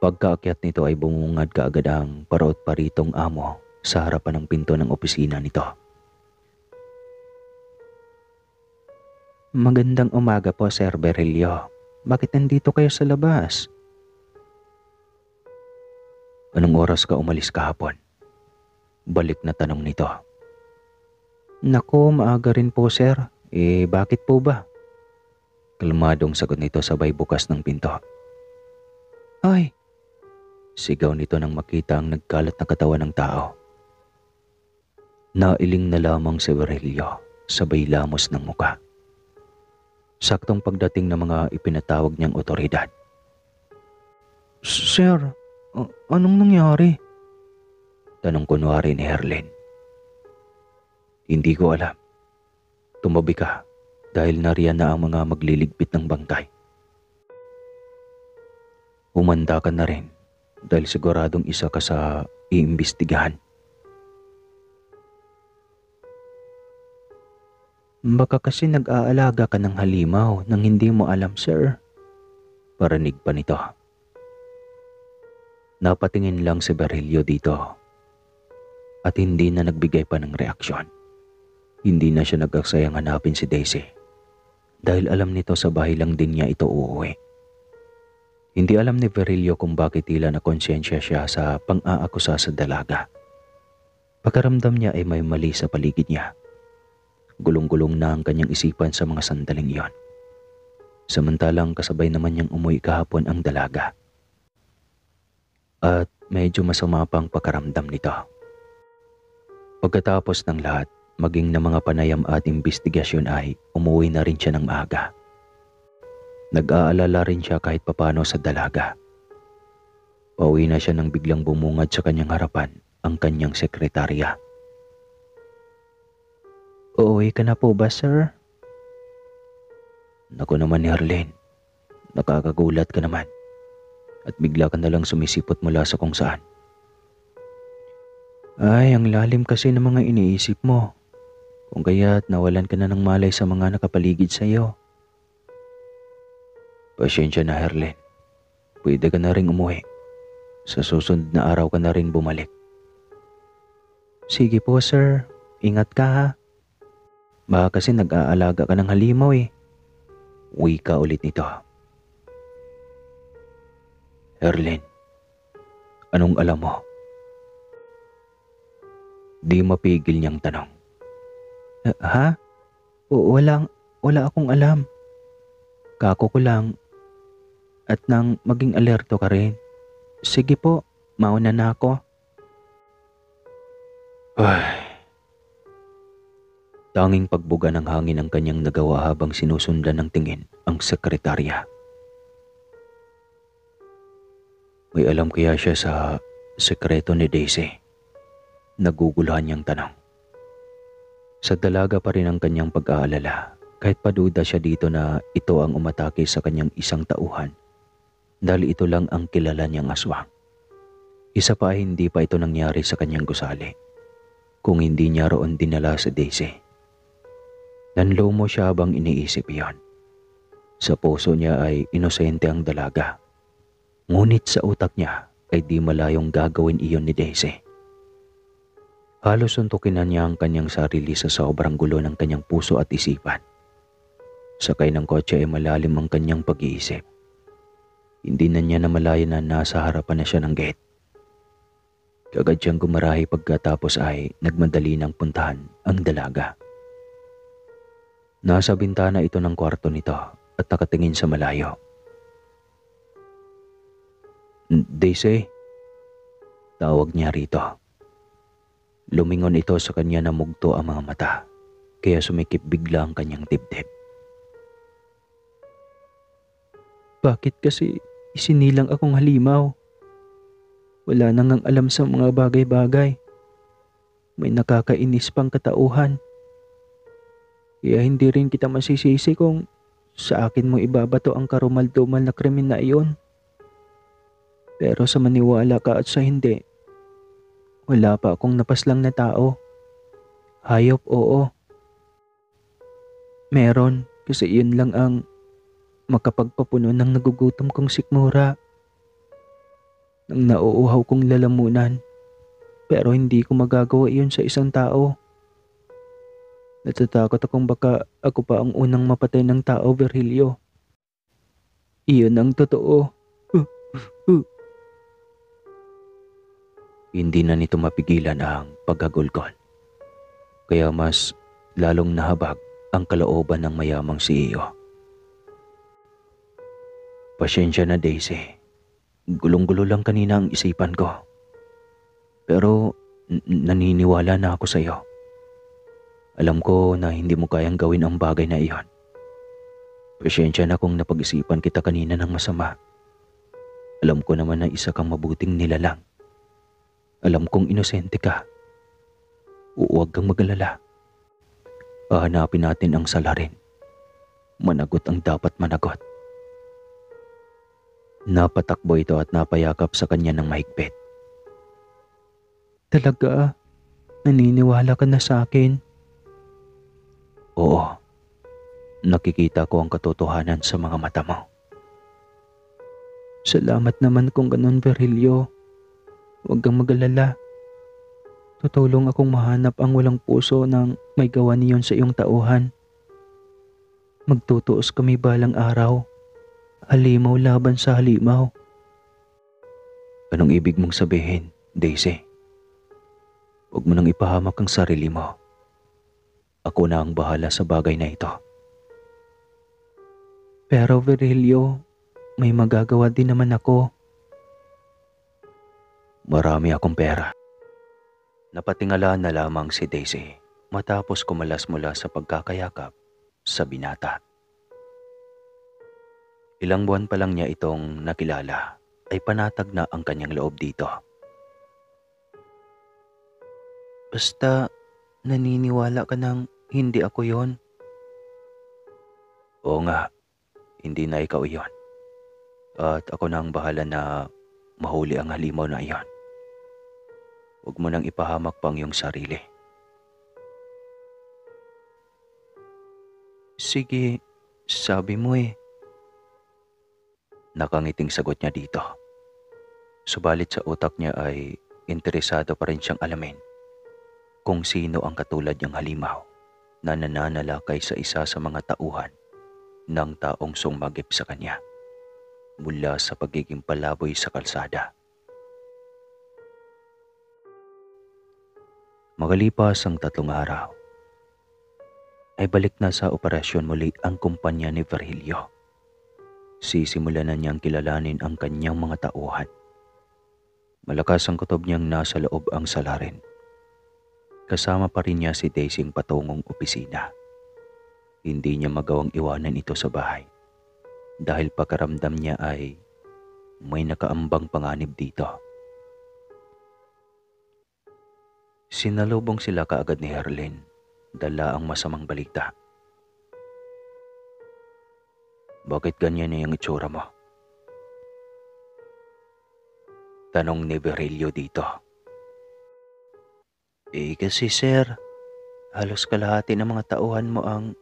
Pagkaakyat nito ay bumungad kaagad ang parot paritong amo sa harapan ng pinto ng opisina nito. Magandang umaga po, Sir Berilio. Bakit nandito kayo sa labas? Anong oras ka umalis kahapon? Balik na tanong nito. Naku, maaga rin po, sir. Bakit po ba? Kalmadong sagot nito sabay bukas ng pinto. Ay! Sigaw nito nang makita ang nagkalat na katawan ng tao. Nailing na lamang si Berilio sabay lamos ng muka. Saktong pagdating ng mga ipinatawag niyang otoridad. Sir, anong nangyari? Tanong kunwari ni Herlin. Hindi ko alam. Tumabi ka dahil nariyan na ang mga magliligpit ng bangkay. Humanda ka na rin dahil siguradong isa ka sa iimbestigahan. Baka kasi nag-aalaga ka ng halimaw nang hindi mo alam, sir. Paranig pa nito. Napatingin lang si Berilio dito at hindi na nagbigay pa ng reaksyon. Hindi na siya nag-aksayang hanapin si Daisy dahil alam nito sa bahay lang din niya ito uuwi. Hindi alam ni Berilio kung bakit tila na konsyensya siya sa pang-aakusa sa dalaga. Pagkaramdam niya ay may mali sa paligid niya. Gulong-gulong na ang kanyang isipan sa mga sandaling iyon. Samantalang kasabay naman niyang umuwi kahapon ang dalaga. At medyo masama pang pakaramdam nito. Pagkatapos ng lahat, maging ng mga panayam at investigasyon ay umuwi na rin siya ng maaga. Nag-aalala rin siya kahit papano sa dalaga. Pauwi na siya nang biglang bumungad sa kanyang harapan ang kanyang sekretarya. Uuwi ka na po ba, sir? Naku naman ni Harlene, nakakagulat ka naman at bigla ka na lang sumisipot mula sa kung saan. Ay, ang lalim kasi ng mga iniisip mo. Kung kaya't nawalan ka na ng malay sa mga nakapaligid sa iyo. Pasensya na, Harlene. Pwede ka na rin umuwi. Sa susunod na araw ka na rin bumalik. Sige po, sir. Ingat ka, ha? Baka kasi nag-aalaga ka ng halimaw eh. Wika ulit nito. Herlin, anong alam mo? Di mapigil niyang tanong. Ha? Wala akong alam. Kako ko lang. At nang maging alerto ka rin. Sige po, mauna na ako. Ay. Tanging pagbuga ng hangin ang kanyang nagawa habang sinusundan ng tingin ang sekretarya. May alam kaya siya sa sekreto ni Daisy? Naguguluhan niyang tanong. Sa dalaga pa rin ang kanyang pag-aalala kahit paduda siya dito na ito ang umatake sa kanyang isang tauhan dahil ito lang ang kilala niyang aswang. Isa pa ay hindi pa ito nangyari sa kanyang gusali kung hindi niya roon dinala sa Daisy. Nanlo mo siya habang iniisip iyon. Sa puso niya ay inosente ang dalaga. Ngunit sa utak niya ay di malayong gagawin iyon ni Daisy. Halos suntukin na niya ang kanyang sarili sa sobrang gulo ng kanyang puso at isipan. Sakay ng kotse ay malalim ang kanyang pag-iisip. Hindi na niya namalayan na nasa harapan na siya ng gate. Kagad siyang gumarahi pagkatapos ay nagmadali ng puntahan ang dalaga. Nasa bintana ito ng kwarto nito at nakatingin sa malayo. Daisy, tawag niya rito. Lumingon ito sa kanya na mugto ang mga mata, kaya sumikip bigla ang kanyang dibdib. Bakit kasi isinilang akong halimaw? Wala na ngang alam sa mga bagay-bagay. May nakakainis pang katauhan. Kaya hindi rin kita masisisi kung sa akin mo ibabato ang karumal-dumal na krimen na iyon. Pero sa maniwala ka at sa hindi, wala pa akong napaslang na tao. Hayop, oo. Meron, kasi iyon lang ang makapagpapuno ng nagugutom kong sikmura, ng nauuhaw kong lalamunan. Pero hindi ko magagawa iyon sa isang tao. Natatakot akong baka ako pa ang unang mapatay ng tao, Virgilio. Iyon ang totoo. Uh, uh. Hindi na nito mapigilan ang paggagulgol. Kaya mas lalong nahabag ang kalooban ng mayamang CEO. Pasensya na, Daisy. Gulong-gulo lang kanina ang isipan ko. Pero naniniwala na ako sa iyo. Alam ko na hindi mo kayang gawin ang bagay na iyon. Pasensya na kung napag-isipan kita kanina ng masama. Alam ko naman na isa kang mabuting nilalang. Alam kong inosente ka. Huwag kang mag-alala. Hahanapin natin ang salarin. Managot ang dapat managot. Napatakbo ito at napayakap sa kanya ng mahigpit. Talaga? Naniniwala ka na sa akin? Oo. Nakikita ko ang katotohanan sa mga mata mo. Salamat naman kung ganun, Virgilio. Huwag kang mag-alala. Tutulong akong mahanap ang walang puso ng may gawa niyon sa iyong tauhan. Magtutuos kami balang araw. Halimaw laban sa halimaw. Anong ibig mong sabihin, Daisy? Huwag mo nang ipahamak ang sarili mo. Ako na ang bahala sa bagay na ito. Pero Virgilio, may magagawa din naman ako. Marami akong pera. Napatingala na lamang si Daisy matapos kumalas mula sa pagkakayakap sa binata. Ilang buwan pa lang niya itong nakilala ay panatag na ang kanyang loob dito. Basta naniniwala ka ng hindi ako yon. Oo nga, hindi na ikaw iyon. At ako na ang bahala na mahuli ang halimaw na iyon. Huwag mo nang ipahamak pang iyong sarili. Sige, sabi mo eh. Nakangiting sagot niya dito. Subalit sa utak niya ay interesado pa rin siyang alamin kung sino ang katulad niyang halimaw na nananalakay sa isa sa mga tauhan ng taong sumagip sa kanya mula sa pagiging palaboy sa kalsada. Makalipas ang 3 araw, ay balik na sa operasyon muli ang kumpanya ni Virgilio. Sisimulan na niyang kilalanin ang kanyang mga tauhan. Malakas ang kutob niyang nasa loob ang salarin. Kasama pa rin niya si Daisy patungong opisina. Hindi niya magawang iwanan ito sa bahay dahil pakaramdam niya ay may nakaambang panganib dito. Sinalubong sila kaagad ni Herlin, dala ang masamang balita. Bakit ganyan na yung itsura mo? Tanong ni Virgilio dito. Kasi sir, halos kalahati ng mga tauhan mo ang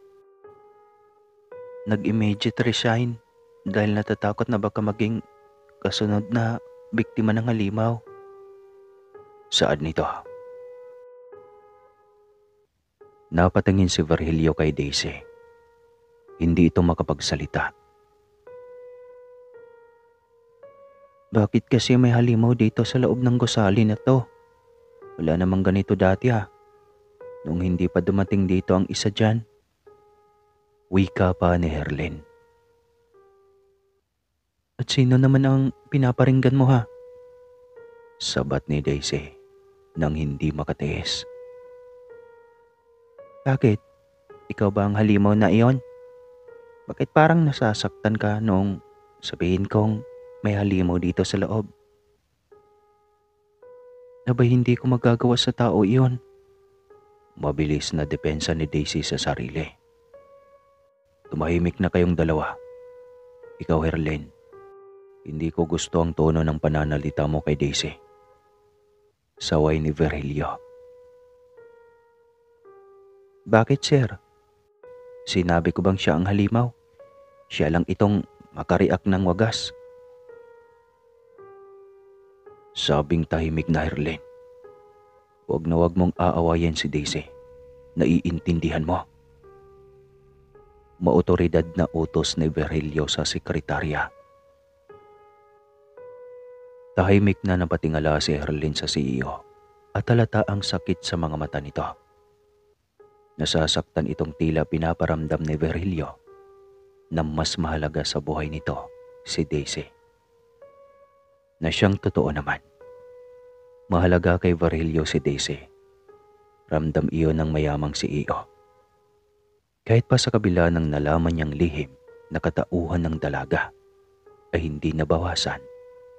nag-immediate resign dahil natatakot na baka maging kasunod na biktima ng halimaw. Saan nito? Napatingin si Virgilio kay Daisy. Hindi ito makapagsalita. Bakit kasi may halimaw dito sa loob ng gusali na to? Wala namang ganito dati nung hindi pa dumating dito ang isa dyan. Wika pa ni Herlin. At sino naman ang pinaparinggan mo Sabat ni Daisy nang hindi makatiis. Bakit? Ikaw ba ang halimaw na iyon? Bakit parang nasasaktan ka nung sabihin kong may halimaw dito sa loob? Abay hindi ko magagawa sa tao iyon. Mabilis na depensa ni Daisy sa sarili. Tumahimik na kayong dalawa. Ikaw, Herlin, hindi ko gusto ang tono ng pananalita mo kay Daisy. Saway ni Virgilio. Bakit, sir? Sinabi ko bang siya ang halimaw? Siya lang itong makariak ng wagas. Sabing tahimik na Herlin. Huwag na huwag mong aawayin si Daisy. Naiintindihan mo. Maotoridad na utos ni Virgilio sa sekretarya. Tahimik na napatingala si Herlin sa CEO at halata ang sakit sa mga mata nito. Nasasaktan itong tila pinaparamdam ni Virgilio na mas mahalaga sa buhay nito si Daisy. Na siyang totoo naman. Mahalaga kay Virgilio si Daisy. Ramdam iyon ng mayamang CEO. Kahit pa sa kabila ng nalaman niyang lihim na katauhan ng dalaga, ay hindi nabawasan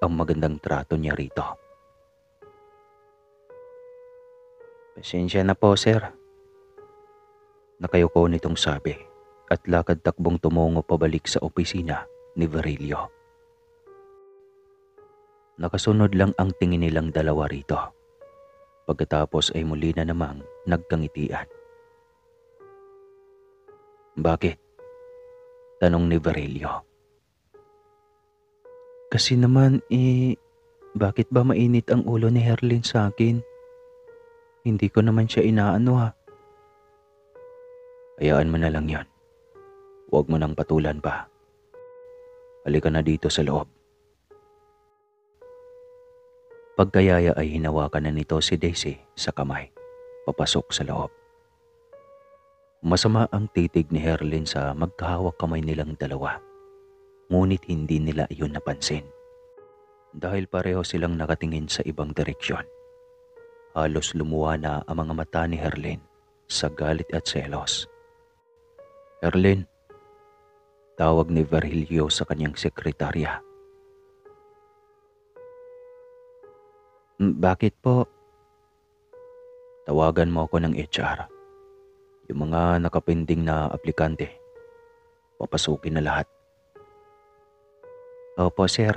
ang magandang trato niya rito. Pasensya na po, sir. Nakayuko nitong sabi at lakad takbong tumungo pabalik sa opisina ni Virgilio. Nakasunod lang ang tingin nilang dalawa rito. Pagkatapos ay muli na namang nagkangitian. Bakit? Tanong ni Virgilio. Kasi naman bakit ba mainit ang ulo ni Herlin sa akin? Hindi ko naman siya inaano ha. Hayaan mo na lang yan. Huwag mo nang patulan pa. Halika na dito sa loob. Pagkayaya ay hinawakan na nito si Daisy sa kamay, papasok sa loob. Masama ang titig ni Herlin sa magkahawak kamay nilang dalawa, ngunit hindi nila iyon napansin. Dahil pareho silang nakatingin sa ibang direksyon. Halos lumuwa na ang mga mata ni Herlin sa galit at selos. Herlin, tawag ni Virgilio sa kanyang sekretarya. Bakit po? Tawagan mo ako ng HR. Yung mga nakapending na aplikante, papasukin na lahat. Opo, sir.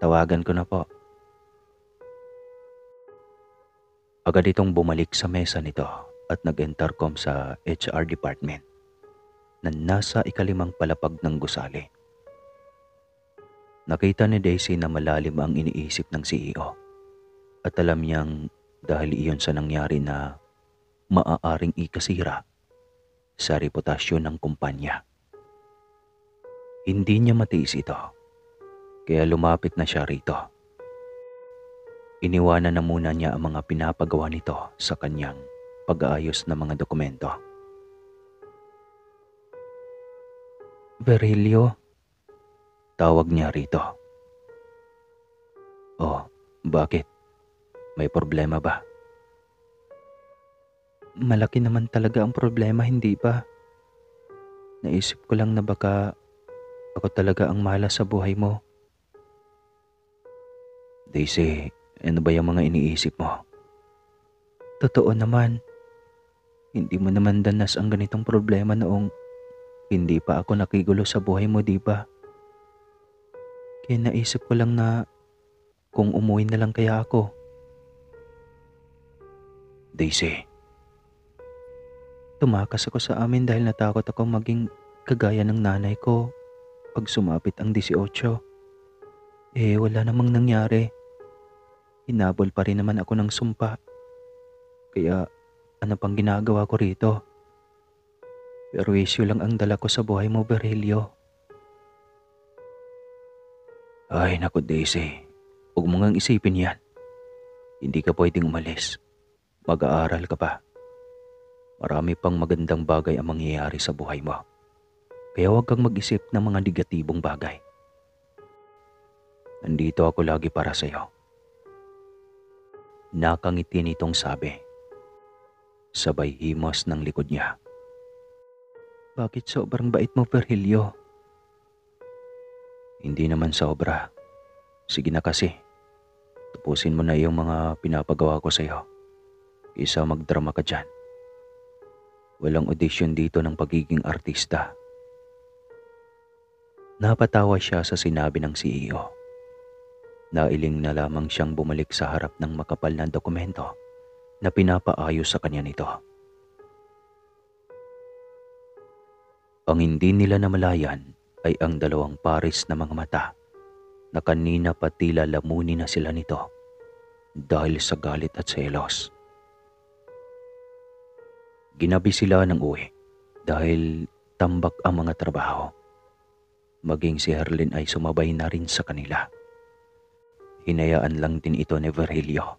Tawagan ko na po. Agad itong bumalik sa mesa nito at nag-intercom sa HR department na nasa ikalimang palapag ng gusali. Nakita ni Daisy na malalim ang iniisip ng CEO. At alam niyang dahil iyon sa nangyari na maaaring ikasira sa reputasyon ng kumpanya. Hindi niya matiis ito, kaya lumapit na siya rito. Iniwanan na muna niya ang mga pinapagawa nito sa kanyang pag-aayos ng mga dokumento. Virgilio, tawag niya rito. Oh, bakit? May problema ba? Malaki naman talaga ang problema, hindi ba? Naisip ko lang na baka ako talaga ang malas sa buhay mo. Daisy, ano ba yung mga iniisip mo? Totoo naman. Hindi mo naman danas ang ganitong problema noong hindi pa ako nakigulo sa buhay mo, di ba? Kaya naisip ko lang na kung umuwi na lang kaya ako. Daisy. Tumakas ako sa amin dahil natakot ako maging kagaya ng nanay ko pag sumapit ang 18. Wala namang nangyari. Hinabol pa rin naman ako ng sumpa. Kaya ano pang ginagawa ko rito? Pero issue lang ang dala ko sa buhay mo, Virgilio. Ay naku Daisy, huwag mo ngang isipin yan. Hindi ka pwedeng umalis. Mag-aaral ka pa. Marami pang magandang bagay ang mangyayari sa buhay mo. Kaya huwag kang mag-isip ng mga negatibong bagay. Nandito ako lagi para sa iyo. Nakangiti nitong sabi. Sabay himos ng likod niya. Bakit sobrang bait mo, Virgilio? Hindi naman sobra. Sige na kasi. Tapusin mo na yung mga pinapagawa ko sa iyo. Isa magdrama ka dyan. Walang audition dito ng pagiging artista Napatawa siya sa sinabi ng CEO. Nailing na lamang siyang bumalik sa harap ng makapal na dokumento na pinapaayos sa kanya nito. Ang hindi nila namalayan ay ang dalawang pares na mga mata na kanina pa tila lamunin na sila nito dahil sa galit at selos. Ginabi sila ng uwi dahil tambak ang mga trabaho. Maging si Herlin ay sumabay na rin sa kanila. Hinayaan lang din ito ni Virgilio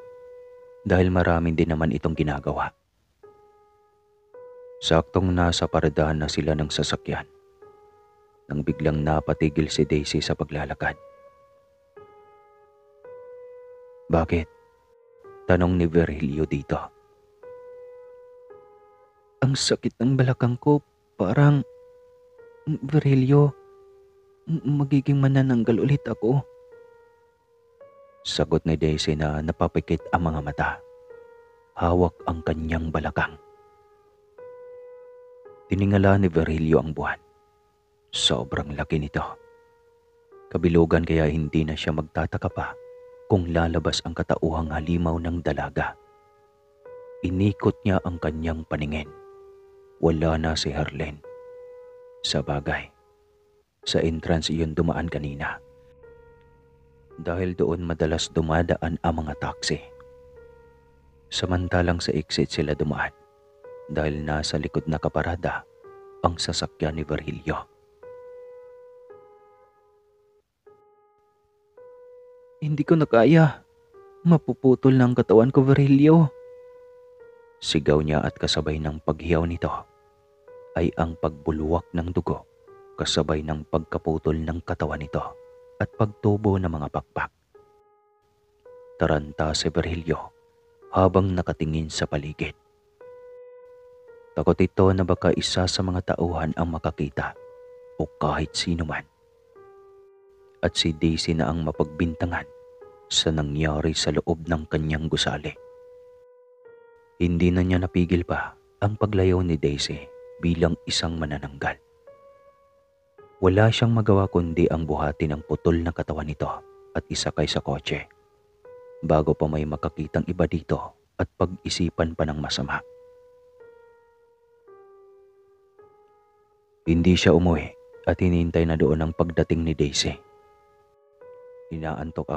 dahil marami din naman itong ginagawa. Saktong nasa paradahan na sila ng sasakyan nang biglang napatigil si Daisy sa paglalakad. "Bakit?" tanong ni Virgilio dito. "Ang sakit ng balakang ko, parang... Virgilio, magiging manananggal ulit ako." Sagot ni Daisy na napapikit ang mga mata. Hawak ang kanyang balakang. Tiningala ni Virgilio ang buwan. Sobrang laki nito. Kabilugan kaya hindi na siya magtataka pa kung lalabas ang katauhang halimaw ng dalaga. Inikot niya ang kanyang paningin. Wala na si Herlin. Sa bagay, sa entrance iyon dumaan kanina. Dahil doon madalas dumadaan ang mga taxi. Samantalang sa exit sila dumaan dahil nasa likod na kaparada ang sasakyan ni Virgilio. "Hindi ko na kaya. Mapuputol ng katawan ko, Virgilio." Sigaw niya at kasabay ng paghiyaw nito ay ang pagbulwak ng dugo kasabay ng pagkaputol ng katawan nito at pagtubo ng mga pakpak. Taranta si Virgilio habang nakatingin sa paligid. Takot ito na baka isa sa mga tauhan ang makakita o kahit sino man. At si Daisy na ang mapagbintangan sa nangyari sa loob ng kanyang gusali. Hindi na niya napigil pa ang paglayaw ni Daisy bilang isang manananggal. Wala siyang magawa kundi ang buhati ng putol na katawan nito at isakay sa kotse bago pa may makakitang iba dito at pag-isipan pa ng masama. Hindi siya umuwi at hinihintay na doon ang pagdating ni Daisy. Inaantok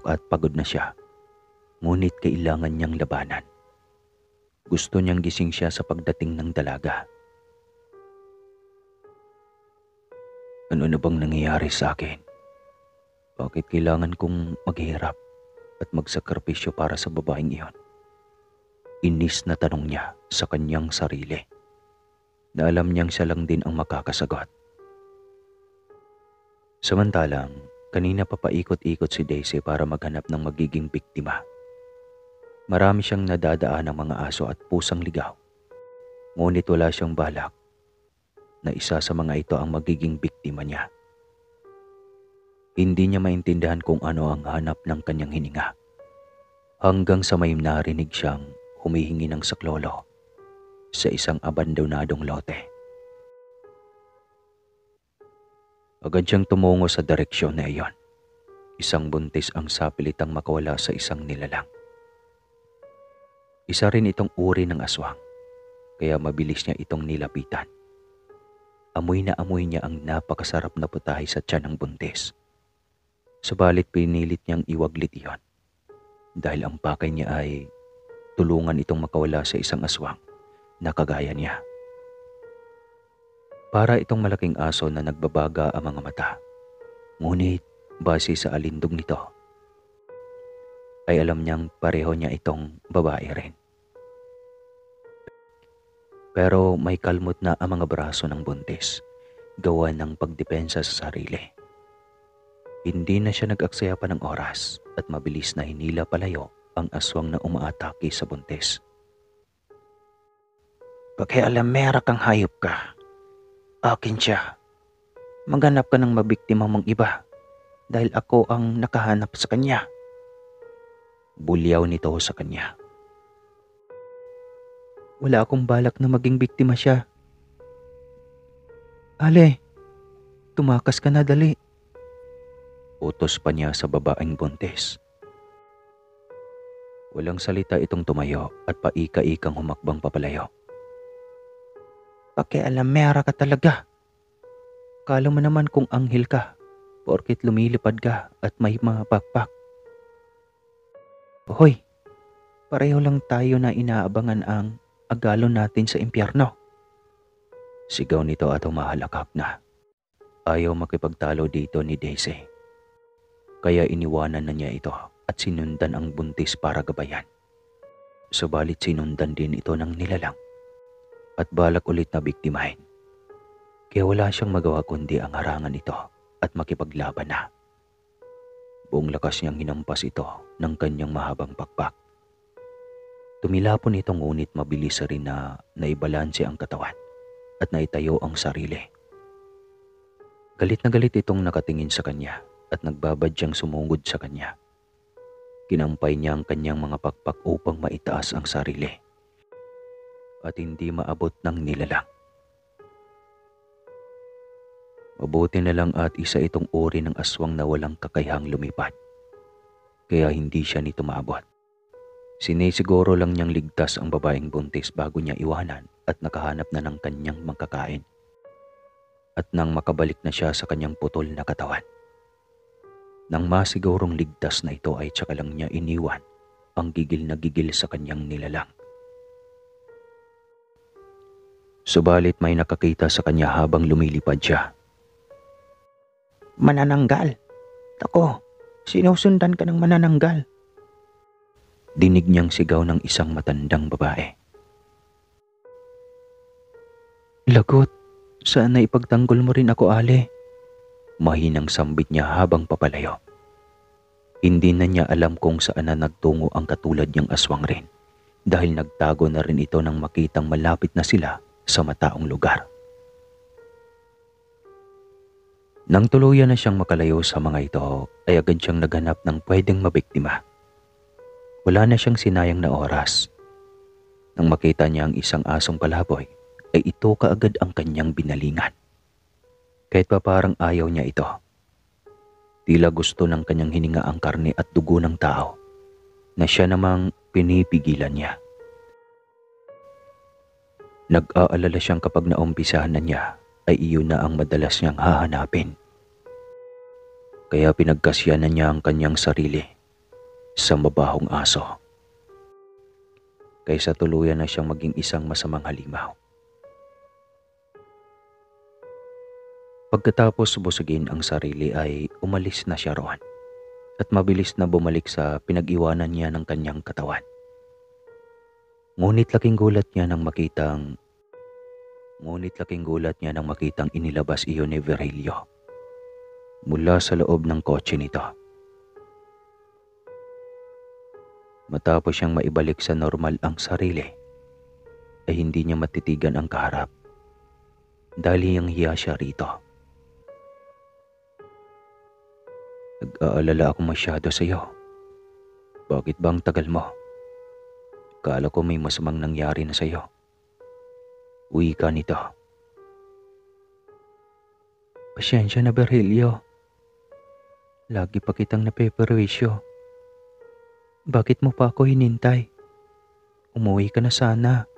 at pagod na siya, ngunit kailangan niyang labanan. Gusto niyang gising siya sa pagdating ng dalaga. "Ano na bang nangyayari sa akin? Bakit kailangan kong maghirap at magsakripisyo para sa babaeng iyon?" Inis na tanong niya sa kanyang sarili, na alam niyang siya lang din ang makakasagot. Samantalang, kanina pa paikot-ikot si Daisy para maghanap ng magiging biktima. Marami siyang nadadaan ng mga aso at pusang ligaw, ngunit wala siyang balak na isa sa mga ito ang magiging biktima niya. Hindi niya maintindihan kung ano ang hanap ng kanyang hininga, hanggang sa may narinig siyang humihingi ng saklolo sa isang abandonadong lote. Agad siyang tumungo sa direksyon na iyon. Isang buntis ang sapilitang makawala sa isang nilalang. Isa rin itong uri ng aswang, kaya mabilis niya itong nilapitan. Amoy na amoy niya ang napakasarap na putahe sa tiyan ng buntis. Subalit pinilit niyang iwaglit iyon dahil ang pakay niya ay tulungan itong makawala sa isang aswang na kagaya niya. Para itong malaking aso na nagbabaga ang mga mata. Ngunit base sa alindog nito, ay alam niyang pareho niya itong babae rin. Pero may kalmot na ang mga braso ng buntis, gawa ng pagdepensa sa sarili. Hindi na siya nag-aksaya pa ng oras at mabilis na hinila palayo ang aswang na umaatake sa buntis. "Pakialamera kang hayop ka. Akin siya. Maghanap ka ng mabiktima mong iba dahil ako ang nakahanap sa kanya." Bulyaw nito sa kanya. "Wala akong balak na maging biktima siya. Ale, Tumakas ka na, dali. Utos pa niya sa babaeng buntis. Walang salita itong tumayo at paika-ikang humakbang papalayo. Pakialamera ka talaga. Kala mo naman kung anghel ka, porket lumilipad ka at may mga pakpak. Hoy, pareho lang tayo na inaabangan ang agalon natin sa impyerno. Sigaw nito at humahalakak na. Ayaw makipagtalo dito ni Daisy. Kaya iniwanan na niya ito at sinundan ang buntis para gabayan. Subalit sinundan din ito ng nilalang at balak ulit na biktimahin. Kaya wala siyang magawa kundi ang harangan ito at makipaglaban na. Buong lakas niyang hinampas ito ng kanyang mahabang pakpak. Tumilapon ito ngunit mabilis rin na naibalanse ang katawan at naitayo ang sarili. Galit na galit itong nakatingin sa kanya at nagbabadyang sumungod sa kanya. Kinampay niya ang kanyang mga pakpak upang maitaas ang sarili at hindi maabot ng nilalang. Mabuti na lang at isa itong uri ng aswang na walang kakayahang lumipad, kaya hindi siya nito maabot. Sinisiguro lang niyang ligtas ang babaeng buntis bago niya iwanan at nakahanap na ng kanyang magkakain. At nang makabalik na siya sa kanyang putol na katawan, nang masigurong ligtas na ito ay tsaka lang niya iniwan ang gigil na gigil sa kanyang nilalang. Subalit may nakakita sa kanya habang lumilipad siya. Manananggal! Tako, sinusundan ka ng manananggal! Dinig niyang sigaw ng isang matandang babae. Lagot, sana ipagtanggol mo rin ako, Ale. Mahinang sambit niya habang papalayo. Hindi na niya alam kung saan na nagtungo ang katulad niyang aswang rin dahil nagtago na rin ito nang makitang malapit na sila sa mataong lugar. Nang tuluyan na siyang makalayo sa mga ito, ay agad siyang naghanap ng pwedeng mabiktima. Wala na siyang sinayang na oras. Nang makita niya ang isang asong palaboy, ay ito kaagad ang kanyang binalingan. Kahit pa parang ayaw niya ito. Tila gusto ng kanyang hininga ang karne at dugo ng tao na siya namang pinipigilan niya. Nag-aalala siyang kapag naumpisahan na niya ay iyon na ang madalas niyang hahanapin. Kaya pinagkasyanan niya ang kanyang sarili sa mabahong aso kaysa tuluyan na siyang maging isang masamang halimaw. Pagkatapos busugin ang sarili ay umalis na siya roon at mabilis na bumalik sa pinag-iwanan niya ng kanyang katawan. Ngunit laking gulat niya nang makitang inilabas iyon ni Virgilio mula sa loob ng kotse nito. Matapos siyang maibalik sa normal ang sarili, ay hindi niya matitigan ang kaharap dahil hiyang-hiya siya rito. Nag-aalala ako masyado sa iyo. Bakit bang tagal mo? Kala ko may masamang nangyari na sa iyo. Uwi ka nito. Pasensya na, Virgilio. Lagi pa kitang napeperwisyo. Bakit mo pa ako hinintay? Umuwi ka na sana.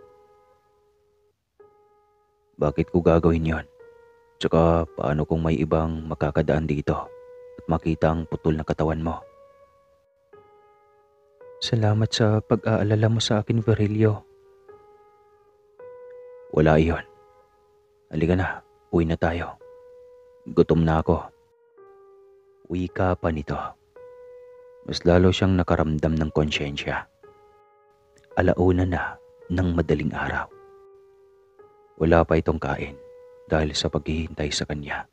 Bakit ko gagawin yon? Tsaka paano kung may ibang makakadaan dito at makita ang putol na katawan mo? Salamat sa pag-aalala mo sa akin, Virgilio. Wala iyon. Halika na, uwi na tayo. Gutom na ako. Uwi ka pa nito. Mas lalo siyang nakaramdam ng konsyensya. Alauna na ng madaling araw. Wala pa itong kain dahil sa paghihintay sa kanya.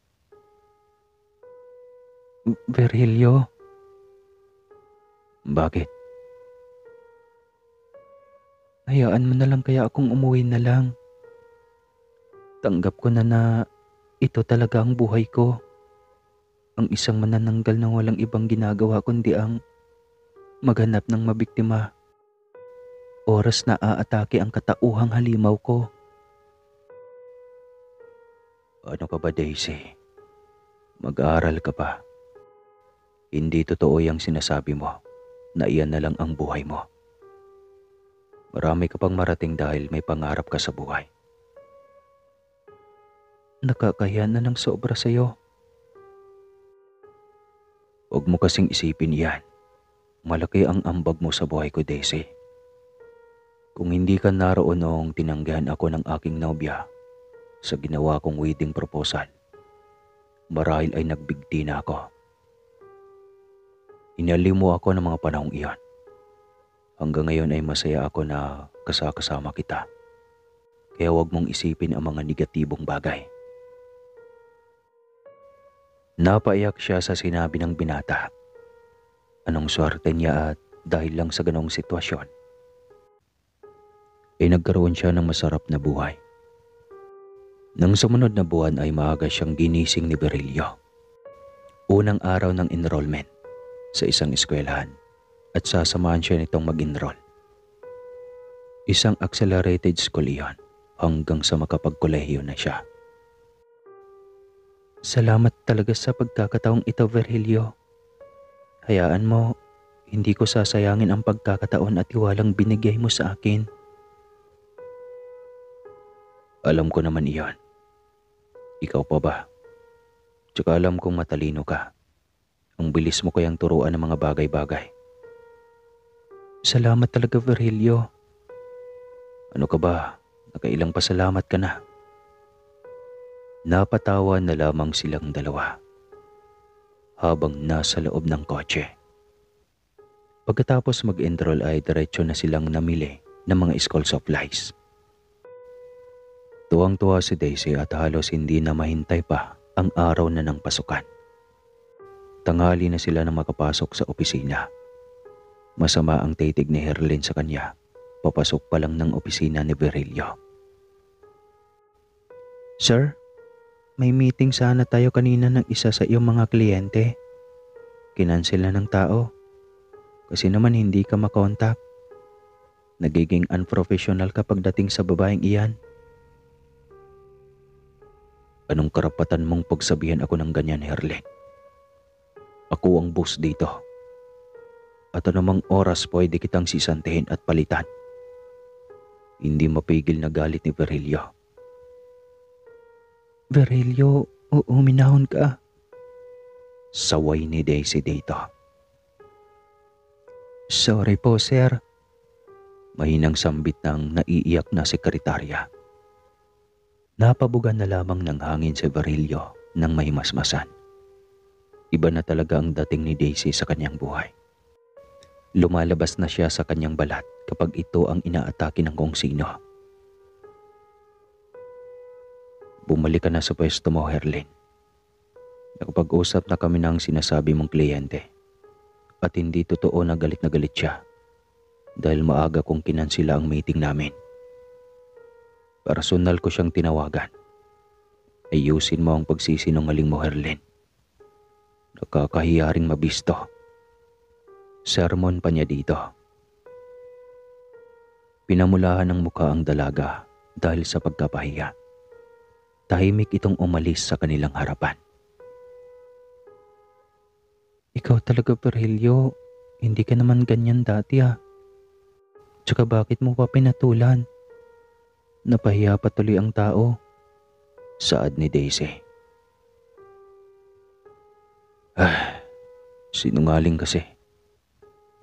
Virgilio? Bakit? Hayaan mo na lang kaya akong umuwi na lang. Tanggap ko na ito talaga ang buhay ko. Ang isang manananggal na walang ibang ginagawa kundi ang maghanap ng mabiktima. Oras na aatake ang katauhang halimaw ko. Ano ka ba, Daisy? Mag-aaral ka pa. Hindi totoo yung sinasabi mo na iyan na lang ang buhay mo. Marami ka pang marating dahil may pangarap ka sa buhay. Nakakahiya na ng sobra sa'yo. Huwag mo kasing isipin yan. Malaki ang ambag mo sa buhay ko, Daisy. Kung hindi ka naroon noong tinanggihan ako ng aking nobya sa ginawa kong wedding proposal, marahil ay nagbigti na ako. Inaliw mo ako ng mga panahong iyon. Hanggang ngayon ay masaya ako na kasama kita. Kaya huwag mong isipin ang mga negatibong bagay. Napaiyak siya sa sinabi ng binata. Anong swerte niya at dahil lang sa ganong sitwasyon, ay nagkaroon siya ng masarap na buhay. Nang sumunod na buwan ay maaga siyang ginising ni Berylio. Unang araw ng enrollment sa isang eskwelahan at sasamahan siya nitong mag-enroll. Isang accelerated school iyon hanggang sa makapagkolehiyo na siya. Salamat talaga sa pagkakataong ito, Virgilio. Hayaan mo, hindi ko sasayangin ang pagkakataon at tiwalang binigay mo sa akin. Alam ko naman iyon. Ikaw pa ba? Tsaka alam kong matalino ka. Ang bilis mo kayang turuan ng mga bagay-bagay. Salamat talaga, Virgilio. Ano ka ba? Nakailang pasalamat ka na. Napatawa na lamang silang dalawa habang nasa loob ng kotse. Pagkatapos mag-enroll ay diretso na silang namili ng mga school supplies. Tuwang-tuwa si Daisy at halos hindi na mahintay pa ang araw na ng pasukan. Tanghali na sila nang makapasok sa opisina. Masama ang titig ni Herlin sa kanya papasok pa lang ng opisina ni Virgilio. Sir, may meeting sana tayo kanina ng isa sa iyong mga kliyente. Kinansel na ng tao. Kasi naman hindi ka makontak. Nagiging unprofessional ka pagdating sa babaeng iyan. Anong karapatan mong pagsabihan ako ng ganyan, Herlin? Ako ang boss dito. At anumang oras pwede kitang sisantihin at palitan. Hindi mapigil na galit ni Virgilio. Virgilio, uminahon ka. Saway ni Daisy dito. Sorry po, sir. Mahinang sambit ng naiiyak na sekretarya. Napabugan na lamang ng hangin si Virgilio nang may masmasan. Iba na talaga ang dating ni Daisy sa kanyang buhay. Lumalabas na siya sa kanyang balat kapag ito ang inaatake ng kung sino. Bumalik ka na sa pwesto mo, Herlin. Nakapag-usap na kami ng sinasabi mong kliyente at hindi totoo na galit siya dahil maaga kong kinansila ang meeting namin. Personal ko siyang tinawagan. Ayusin mo ang pagsisinungaling mo, Herlin. Nakakahiya ring mabisto. Sermon pa niya dito. Pinamulahan ng mukha ang dalaga dahil sa pagkapahiya. Tahimik itong umalis sa kanilang harapan. Ikaw talaga, Virgilio. Hindi ka naman ganyan dati ah. Tsaka bakit mo pa pinatulan? Napahiya pa tuloy ang tao. Saad ni Daisy. Sinungaling kasi.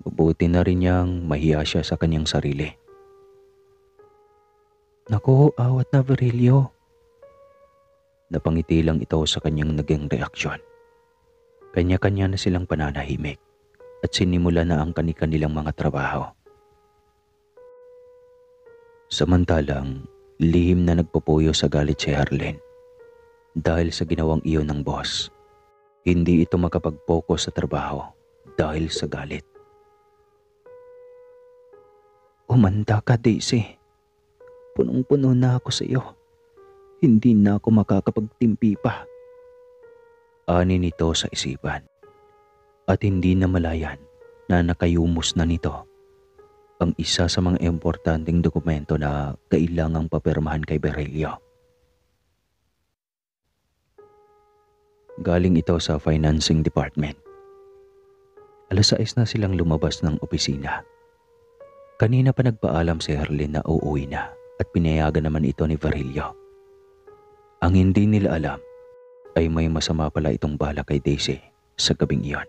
Mabuti na rin niyang mahiya siya sa kanyang sarili. Naku, awat na, Virgilio. Napangiti lang ito sa kanyang naging reaksyon. Kanya-kanya na silang pananahimik at sinimula na ang kani-kanilang mga trabaho. Samantalang, lihim na nagpupuyo sa galit si Herlin. Dahil sa ginawang iyon ng boss, hindi ito makapag-focus sa trabaho dahil sa galit. Umanda ka, Daisy. Punong-puno na ako sa iyo. Hindi na ako makakapagtimpi pa. Ani nito sa isipan. At hindi na malayan na nakayumos na nito ang isa sa mga importanteng dokumento na kailangang papirmahan kay Virgilio. Galing ito sa financing department. 6:00 na silang lumabas ng opisina. Kanina pa nagpaalam si Herlin na uuwi na at pinayagan naman ito ni Virilio. Ang hindi nila alam ay may masama pala itong bala kay Daisy sa gabing iyon.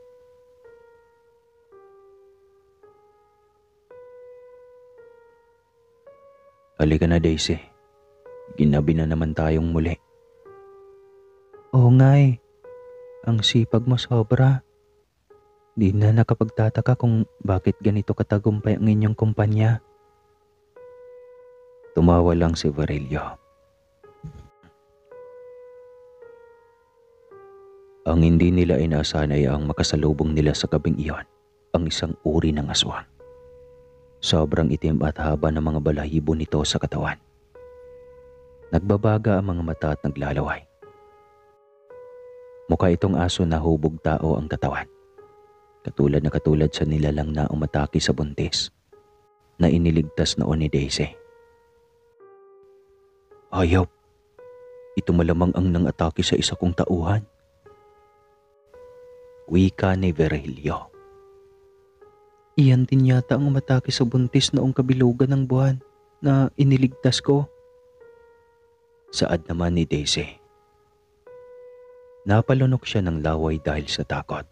Halika na, Daisy. Ginabi na naman tayong muli. Oo nga eh. Ang sipag mo sobra. Di na nakapagtataka kung bakit ganito katagumpay ang inyong kumpanya. Tumawa lang si Virilio. Ang hindi nila inaasahan ay ang makasalubong nila sa gabing iyon, ang isang uri ng aswang. Sobrang itim at haba ng mga balahibo nito sa katawan. Nagbabaga ang mga mata at naglalaway. Mukha itong aso na hubog tao ang katawan. Katulad sa nilalang na umatake sa buntis na iniligtas noon ni Daisy. Hayop! Ito malamang ang nang-atake sa isa kong tauhan. Wika ni Virilio. Iyan din yata ang umatake sa buntis noong kabilugan ng buwan na iniligtas ko. Saad naman ni Daisy. Napalunok siya ng laway dahil sa takot.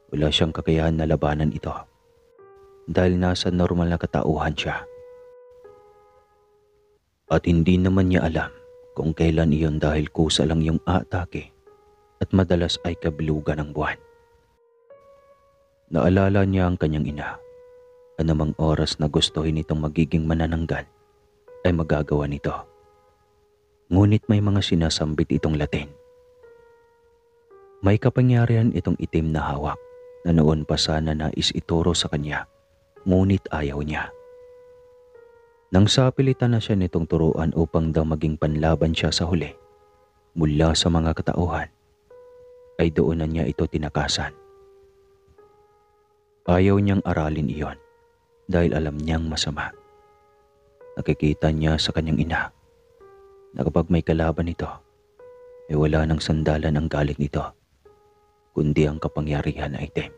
Wala siyang kakayahan na labanan ito dahil nasa normal na katauhan siya. At hindi naman niya alam kung kailan iyon dahil kusa lang yung atake at madalas ay kabilugan ng buwan. Naalala niya ang kanyang ina. Anumang oras na gustuhin itong magiging manananggal ay magagawa nito. Ngunit may mga sinasambit itong Latin. May kapangyarihan itong itim na hawak na noon pa sana nais ituro sa kanya, ngunit ayaw niya. Nang sapilitan na siya nitong turuan upang daw maging panlaban siya sa huli, mula sa mga katauhan, ay doon na niya ito tinakasan. Ayaw niyang aralin iyon dahil alam niyang masama. Nakikita niya sa kanyang ina na kapag may kalaban ito, ay wala nang sandalan ang galit nito, kundi ang kapangyarihan na itim.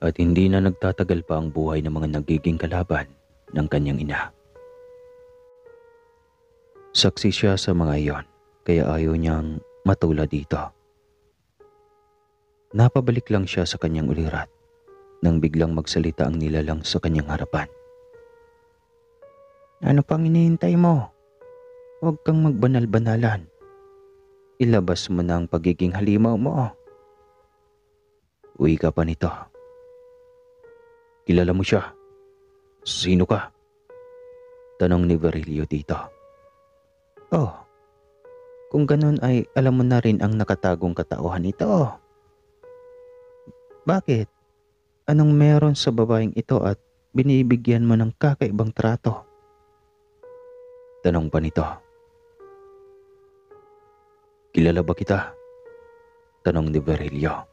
At hindi na nagtatagal pa ang buhay ng mga nagiging kalaban ng kanyang ina. Saksi siya sa mga iyon, kaya ayaw niyang matulad dito. Napabalik lang siya sa kanyang ulirat nang biglang magsalita ang nilalang sa kanyang harapan. Ano pang hinihintay mo? Huwag kang magbanal-banalan. Ilabas mo na ang pagiging halimaw mo. Uwi ka pa nito. Kilala mo siya? Sino ka? Tanong ni Virilio dito. Oh, kung ganun ay alam mo na rin ang nakatagong katauhan nito. Bakit? Anong meron sa babaeng ito at binibigyan mo ng kakaibang trato? Tanong pa nito. Kilala ba kita? Tanong ni Virilio.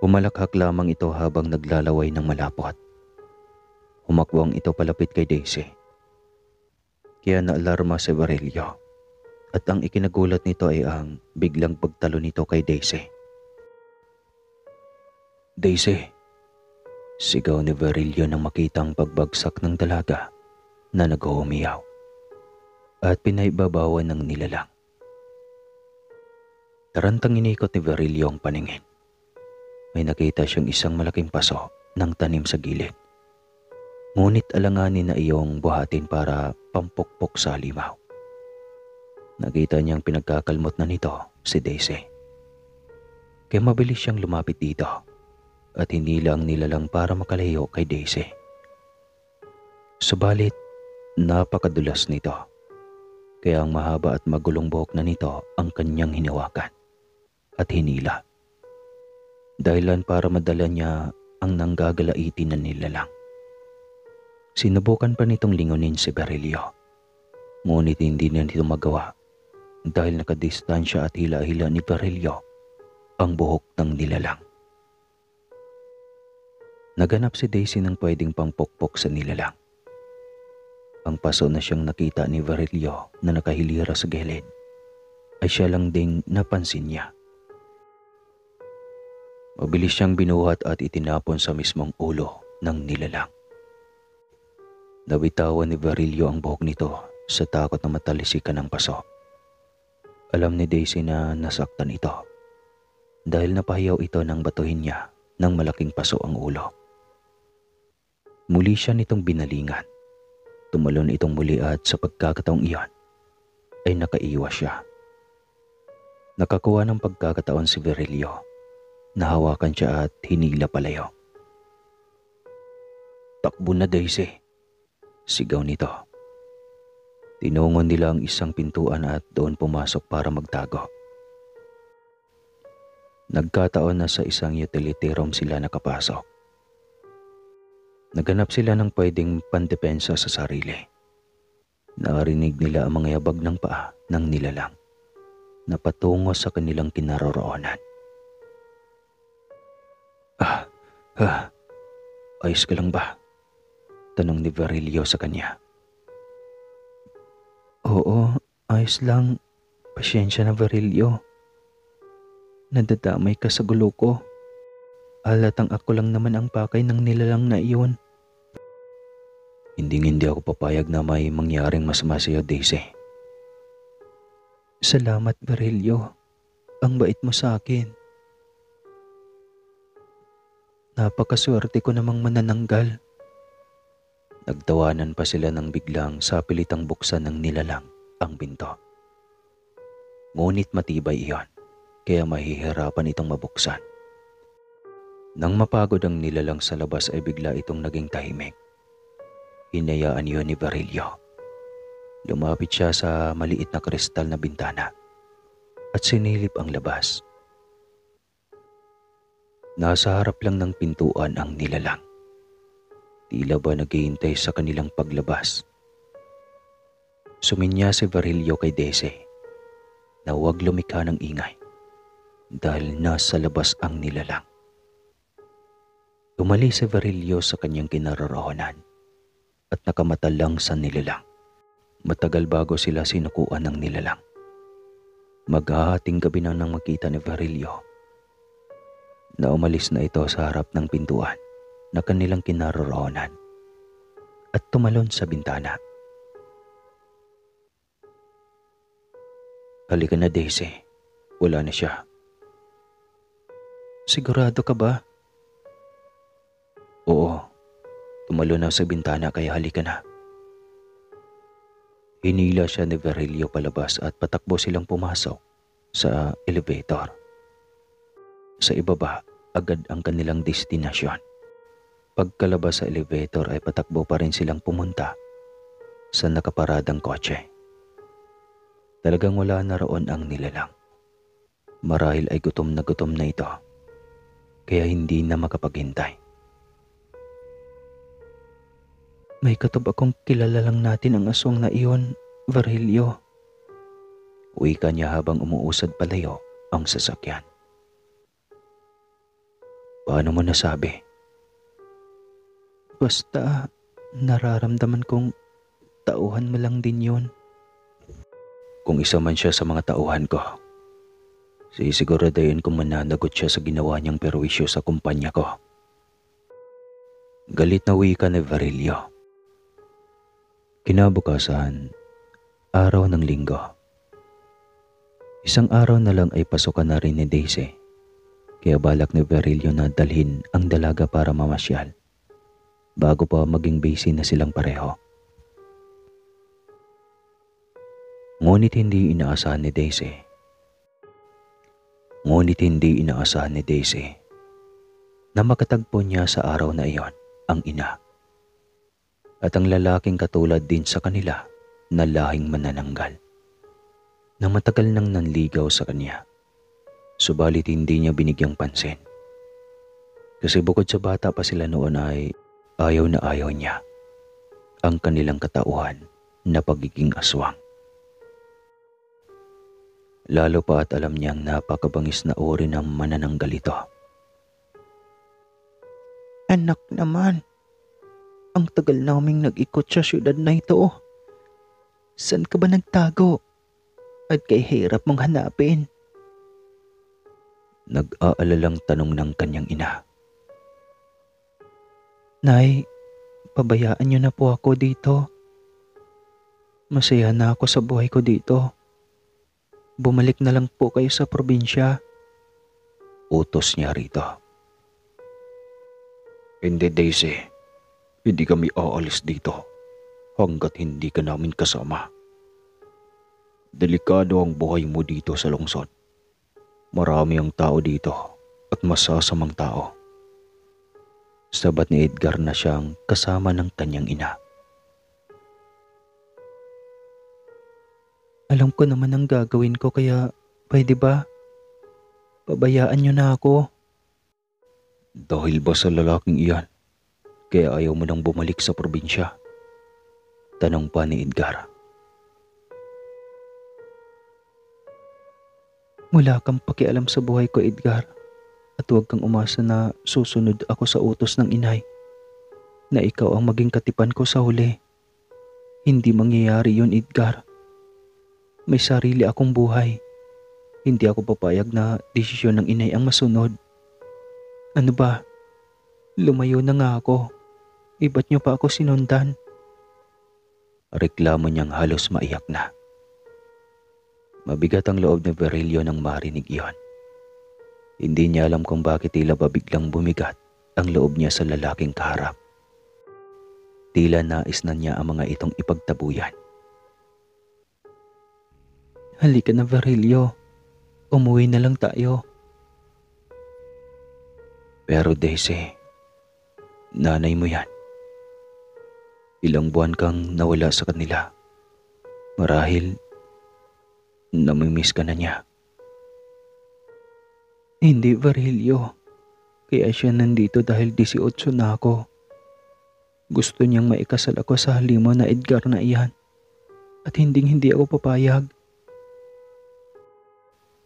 Humalakhak lamang ito habang naglalaway ng malapot. Humakwang ito palapit kay Daisy. Kaya naalarma si Virilio at ang ikinagulat nito ay ang biglang pagtalo nito kay Daisy. Daisy! Sigaw ni Virilio nang makitang pagbagsak ng dalaga na nag-uumiyaw at pinaibabawan ng nilalang. Tarantang inikot ni Virilio ang paningin. May nakita siyang isang malaking paso ng tanim sa gilid. Ngunit alanganin na iyong buhatin para pampukpok sa halimaw. Nakita niyang pinagkakalmot na nito si Daisy. Kaya mabilis siyang lumapit dito at hindi lang nilalang para makalayo kay Daisy. Subalit, napakadulas nito. Kaya ang mahaba at magulong buhok na nito ang kanyang hinawakan at hinila. Dahilan para madala niya ang nanggagalaitin na nilalang. Sinubukan pa nitong lingunin si Virilio. Ngunit hindi na nito magawa dahil nakadistansya at hila-hila ni Virilio ang buhok ng nilalang. Naganap si Daisy ng pwedeng pampukpok sa nilalang. Ang paso na siyang nakita ni Virilio na nakahilira sa gilid ay siya lang ding napansin niya. Mabilis siyang binuhat at itinapon sa mismong ulo ng nilalang. Nabitawan ni Virilio ang buhok nito sa takot na matalisikan ng paso. Alam ni Daisy na nasaktan ito dahil napahiyaw ito nang batuhin niya ng malaking paso ang ulo. Muli siya nitong binalingan. Tumalon itong muli at sa pagkakataong iyon ay nakaiwas siya. Nakakuha ng pagkakataon si Virilio. Nahawakan siya at hinila palayo. "Takbo na, Daisy!" sigaw nito. Tinungon nila ang isang pintuan at doon pumasok para magtago. Nagkataon na sa isang utility room sila nakapasok. Naghanap sila ng pwedeng pandepensa sa sarili. Narinig nila ang mga yabag ng paa ng nilalang na patungo sa kanilang kinaroroonan. Ayos ka lang ba?" tanong ni Virilio sa kanya. "Oo, ayos lang. Pasyensya na, Virilio. Nadadamay ka sa gulo ko. Halatang ako lang naman ang pakay ng nilalang na iyon." Hindi ako papayag na may mangyaring masama sa iyo, Daisy." "Salamat, Virilio. Ang bait mo sa akin. Napakaswerte ko namang manananggal." Nagtawanan pa sila nang biglang sa pilitang buksan ng nilalang ang pinto. Ngunit matibay iyon, kaya mahihirapan itong mabuksan. Nang mapagod ang nilalang sa labas ay bigla itong naging tahimik. Hinayaan iyon ni Virilio. Lumapit siya sa maliit na kristal na bintana at sinilip ang labas. Nasa harap lang ng pintuan ang nilalang. Tila ba naghihintay sa kanilang paglabas. Suminya si Virilio kay Daisy na huwag lumikha ng ingay dahil nasa labas ang nilalang. Umalis si Virilio sa kanyang kinaroroonan at nakamata lang sa nilalang. Matagal bago sila sinukuan ng nilalang. Maghahating gabi na nang makita ni Virilio na umalis na ito sa harap ng pintuan na kanilang kinaroroonan at tumalon sa bintana. "Halika na, Daisy. Wala na siya." "Sigurado ka ba?" "Oo. Tumalon na sa bintana kaya halika na." Hinila siya ni Virilio palabas at patakbo silang pumasok sa elevator. Sa ibaba, agad ang kanilang destinasyon. Pagkalabas sa elevator ay patakbo pa rin silang pumunta sa nakaparadang kotse. Talagang wala na roon ang nilalang. Marahil ay gutom na ito, kaya hindi na makapaghintay. "May katob akong kilala lang natin ang aswang na iyon, Virilio." Wika niya habang umuusad palayo ang sasakyan. "Paano mo nasabi?" "Basta nararamdaman kong tauhan mo lang din yun." "Kung isa man siya sa mga tauhan ko, sisiguradahin kong mananagot siya sa ginawa niyang perwisyo sa kumpanya ko." Galit na wika ni Virilio. Kinabukasan, araw ng linggo. Isang araw na lang ay pasukan na rin ni Daisy, kaya balak ni Virilio na dalhin ang dalaga para mamasyal bago pa maging busy na silang pareho. Ngunit hindi inaasahan ni Daisy na makatagpo niya sa araw na iyon ang ina at ang lalaking katulad din sa kanila na lahing manananggal na matagal nang nanligaw sa kanya. Subalit hindi niya binigyang pansin. Kasi bukod sa bata pa sila noon ay ayaw na ayaw niya ang kanilang katauhan na pagiging aswang. Lalo pa at alam niyang napakabangis na uri ng manananggal ito. "Anak naman, ang tagal naming nag-ikot sa syudad na ito. Saan ka ba nagtago? at kay hirap mong hanapin. Nag-aalalang tanong ng kanyang ina. Nay, pabayaan niyo na po ako dito. Masaya na ako sa buhay ko dito. Bumalik na lang po kayo sa probinsya. Utos niya rito. Hindi, Daisy. Hindi kami aalis dito hanggat hindi ka namin kasama. Delikado ang buhay mo dito sa lungsod. Marami ang tao dito at masasamang tao. Sabat ni Edgar na siyang kasama ng kanyang ina. Alam ko naman ang gagawin ko kaya pwede ba? Pabayaan niyo na ako. Dahil ba sa lalaking iyan, kaya ayaw mo nang bumalik sa probinsya? Tanong pa ni Edgar. Wala kang pakialam sa buhay ko, Edgar. At huwag kang umasa na susunod ako sa utos ng inay. Na ikaw ang maging katipan ko sa huli. Hindi mangyayari yun, Edgar. May sarili akong buhay. Hindi ako papayag na desisyon ng inay ang masunod. Ano ba? Lumayo na nga ako. Iba't niyo pa ako sinundan? Reklamo niyang halos maiyak na. Mabigat ang loob ni Virilio nang marinig iyon. Hindi niya alam kung bakit tila ba biglang bumigat ang loob niya sa lalaking kaharap. Tila nais na niya ang mga itong ipagtabuyan. Halika na, Virilio. Umuwi na lang tayo. Pero Daisy, nanay mo yan. Ilang buwan kang nawala sa kanila. Marahil, namimiss ka na niya. Hindi, Virilio. Kaya siya nandito dahil 18 na ako. Gusto niyang maikasal ako sa halimo na Edgar na iyan. At hindi ako papayag.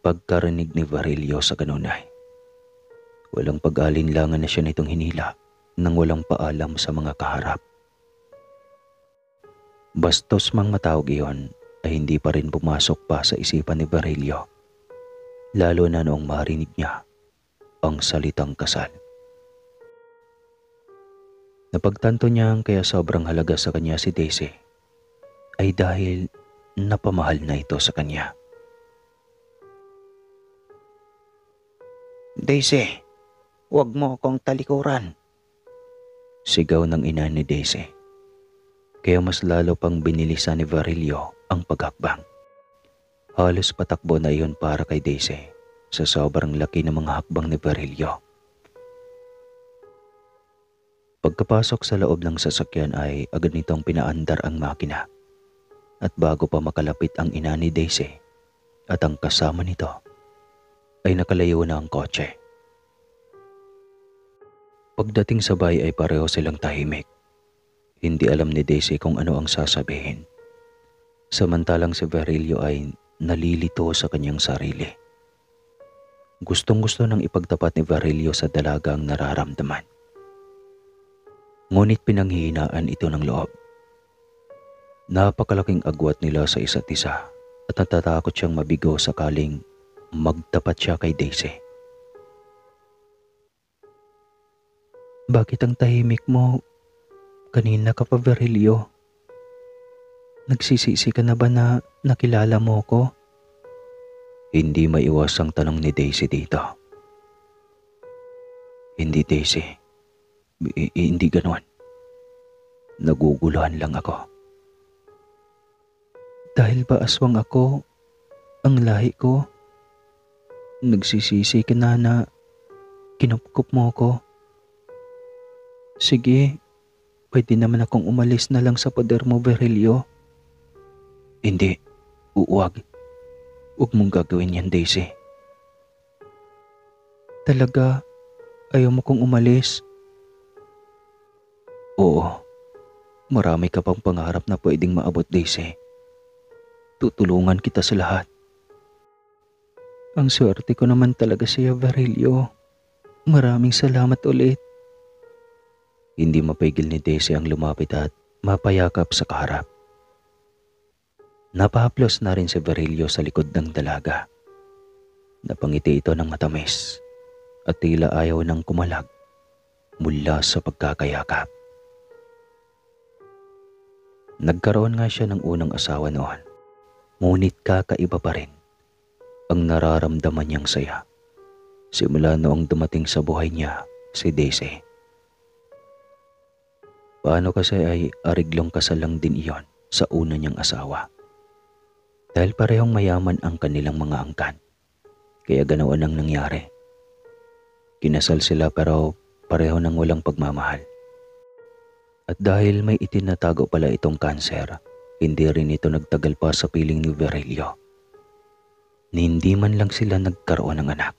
Pagkarinig ni Virilio sa kanunay, walang pag-alinlangan na siya nitong hinila nang walang paalam sa mga kaharap. Bastos mang matawag iyon ay hindi pa rin pumasok pa sa isipan ni Virilio, lalo na noong marinig niya ang salitang kasal. Napagtanto niyang kaya sobrang halaga sa kanya si Daisy ay dahil napamahal na ito sa kanya. Daisy, huwag mo akong talikuran. Sigaw ng ina ni Daisy. Kaya mas lalo pang binilisan ni Virilio ang paghakbang. Halos patakbo na iyon para kay Daisy sa sobrang laki ng mga hakbang ni Virilio. Pagkapasok sa loob ng sasakyan ay agad nitong pinaandar ang makina. At bago pa makalapit ang ina ni Daisy at ang kasama nito, ay nakalayo na ang kotse. Pagdating sa bahay ay pareho silang tahimik. Hindi alam ni Daisy kung ano ang sasabihin. Samantalang si Virilio ay nalilito sa kanyang sarili. Gustong-gusto nang ipagtapat ni Virilio sa dalaga ang nararamdaman. Ngunit pinanghihinaan ito ng loob. Napakalaking agwat nila sa isa't isa at natatakot siyang mabigo sakaling magtapat siya kay Daisy. Bakit ang tahimik mo? Kanina ka pa, Virilio. Nagsisisi ka na ba na nakilala mo ko? Hindi maiwasang tanong ni Daisy dito. Hindi, Daisy. Hindi ganon. Naguguluhan lang ako. Dahil ba aswang ako, ang lahi ko? Nagsisisi ka na kinupkup mo ko? Sige, pwede naman akong umalis na lang sa poder mo, Virilio. Hindi, huwag. Huwag mong gagawin yan, Daisy. Talaga, ayaw mo kong umalis? Oo, marami ka pang pangarap na pwedeng maabot, Daisy. Tutulungan kita sa lahat. Ang swerte ko naman talaga sa'yo, Virilio. Maraming salamat ulit. Hindi mapigil ni Daisy ang lumapit at mapayakap sa kaharap. Napahaplos na rin si Virilio sa likod ng dalaga. Napangiti ito ng matamis at tila ayaw ng kumalag mula sa pagkakayakap. Nagkaroon nga siya ng unang asawa noon, ngunit kakaiba pa rin ang nararamdaman niyang saya simula noong dumating sa buhay niya si Daisy. Paano kasi ay ariglong kasal lang din iyon sa una niyang asawa. Dahil parehong mayaman ang kanilang mga angkan, kaya ganoon ang nangyari. Kinasal sila pero pareho nang walang pagmamahal. At dahil may itinatago pala itong kanser, hindi rin ito nagtagal pa sa piling ni Virilio. Ni hindi man lang sila nagkaroon ng anak.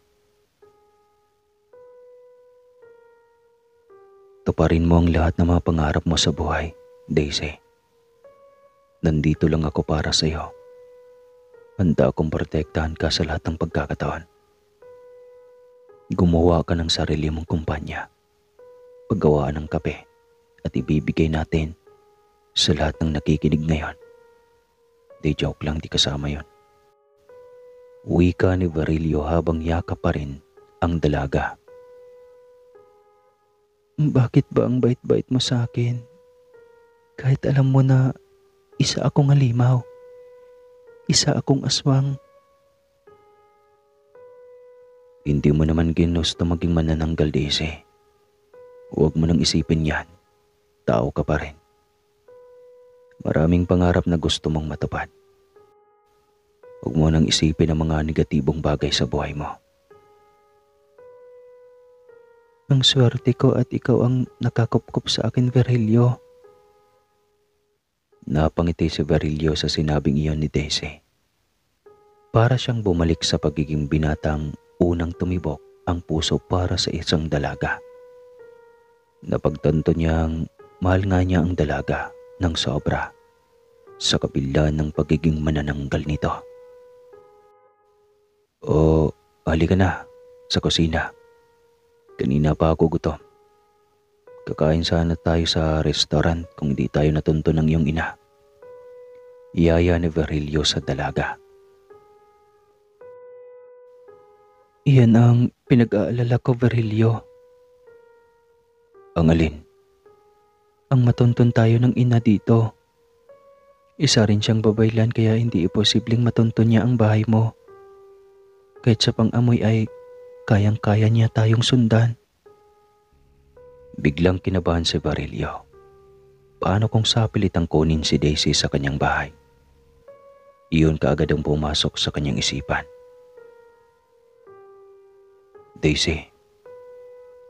Tuparin mo ang lahat ng mga pangarap mo sa buhay, Daisy. Nandito lang ako para sa iyo. Handa akong protektahan ka sa lahat ng pagkakataon. Gumawa ka ng sarili mong kumpanya. Paggawaan ng kape at ibibigay natin sa lahat ng nakikinig ngayon. Di joke lang, di kasama yon. Wika ni Virilio habang yakap pa rin ang dalaga. Bakit ba ang bait-bait mo sa akin? Kahit alam mo na isa akong halimaw, isa akong aswang. Hindi mo naman ginusto maging manananggal, Daisy. Huwag mo nang isipin yan. Tao ka pa rin. Maraming pangarap na gusto mong matupad. Huwag mo nang isipin ang mga negatibong bagay sa buhay mo. Ang swerte ko at ikaw ang nakakupkup sa akin, Virilio. Napangiti si Virilio sa sinabing iyon ni Daisy. Para siyang bumalik sa pagiging binatang unang tumibok ang puso para sa isang dalaga. Napagtanto niyang mahal nga niya ang dalaga ng sobra sa kabila ng pagiging manananggal nito. O, halika na sa kusina. Kanina pa ako gutom. Kakain sana tayo sa restaurant kung di tayo natunto ng iyong ina. Iyaya ni Virilio sa dalaga. Iyan ang pinag-aalala ko, Virilio. Ang alin? Ang matuntun tayo ng ina dito. Isa rin siyang babaylan kaya hindi imposibleng matuntun niya ang bahay mo. Kahit sa pang-amoy ay kayang-kaya niya tayong sundan. Biglang kinabahan si Virilio. Paano kung sapilitang kunin si Daisy sa kanyang bahay? Iyon kaagad ang pumasok sa kanyang isipan. Daisy,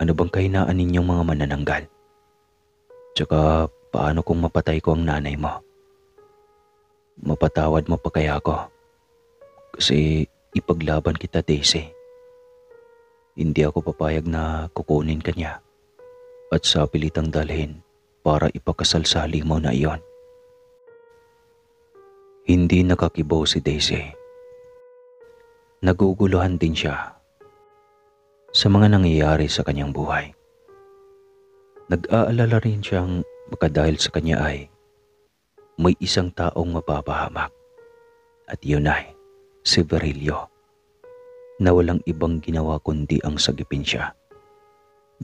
ano bang kahinaan ninyong mga manananggal? Tsaka paano kung mapatay ko ang nanay mo? Mapatawad mo pa kaya ako? Kasi ipaglaban kita, Daisy. Hindi ako papayag na kukunin ka niya at sapilitang dalhin para ipakasal sa halimaw na iyon. Hindi nakakibaw si Daisy. Naguguluhan din siya sa mga nangyayari sa kanyang buhay. Nag-aalala rin siyang baka dahil sa kanya ay may isang taong mapapahamak at yun ay si Virilio na walang ibang ginawa kundi ang sagipin siya.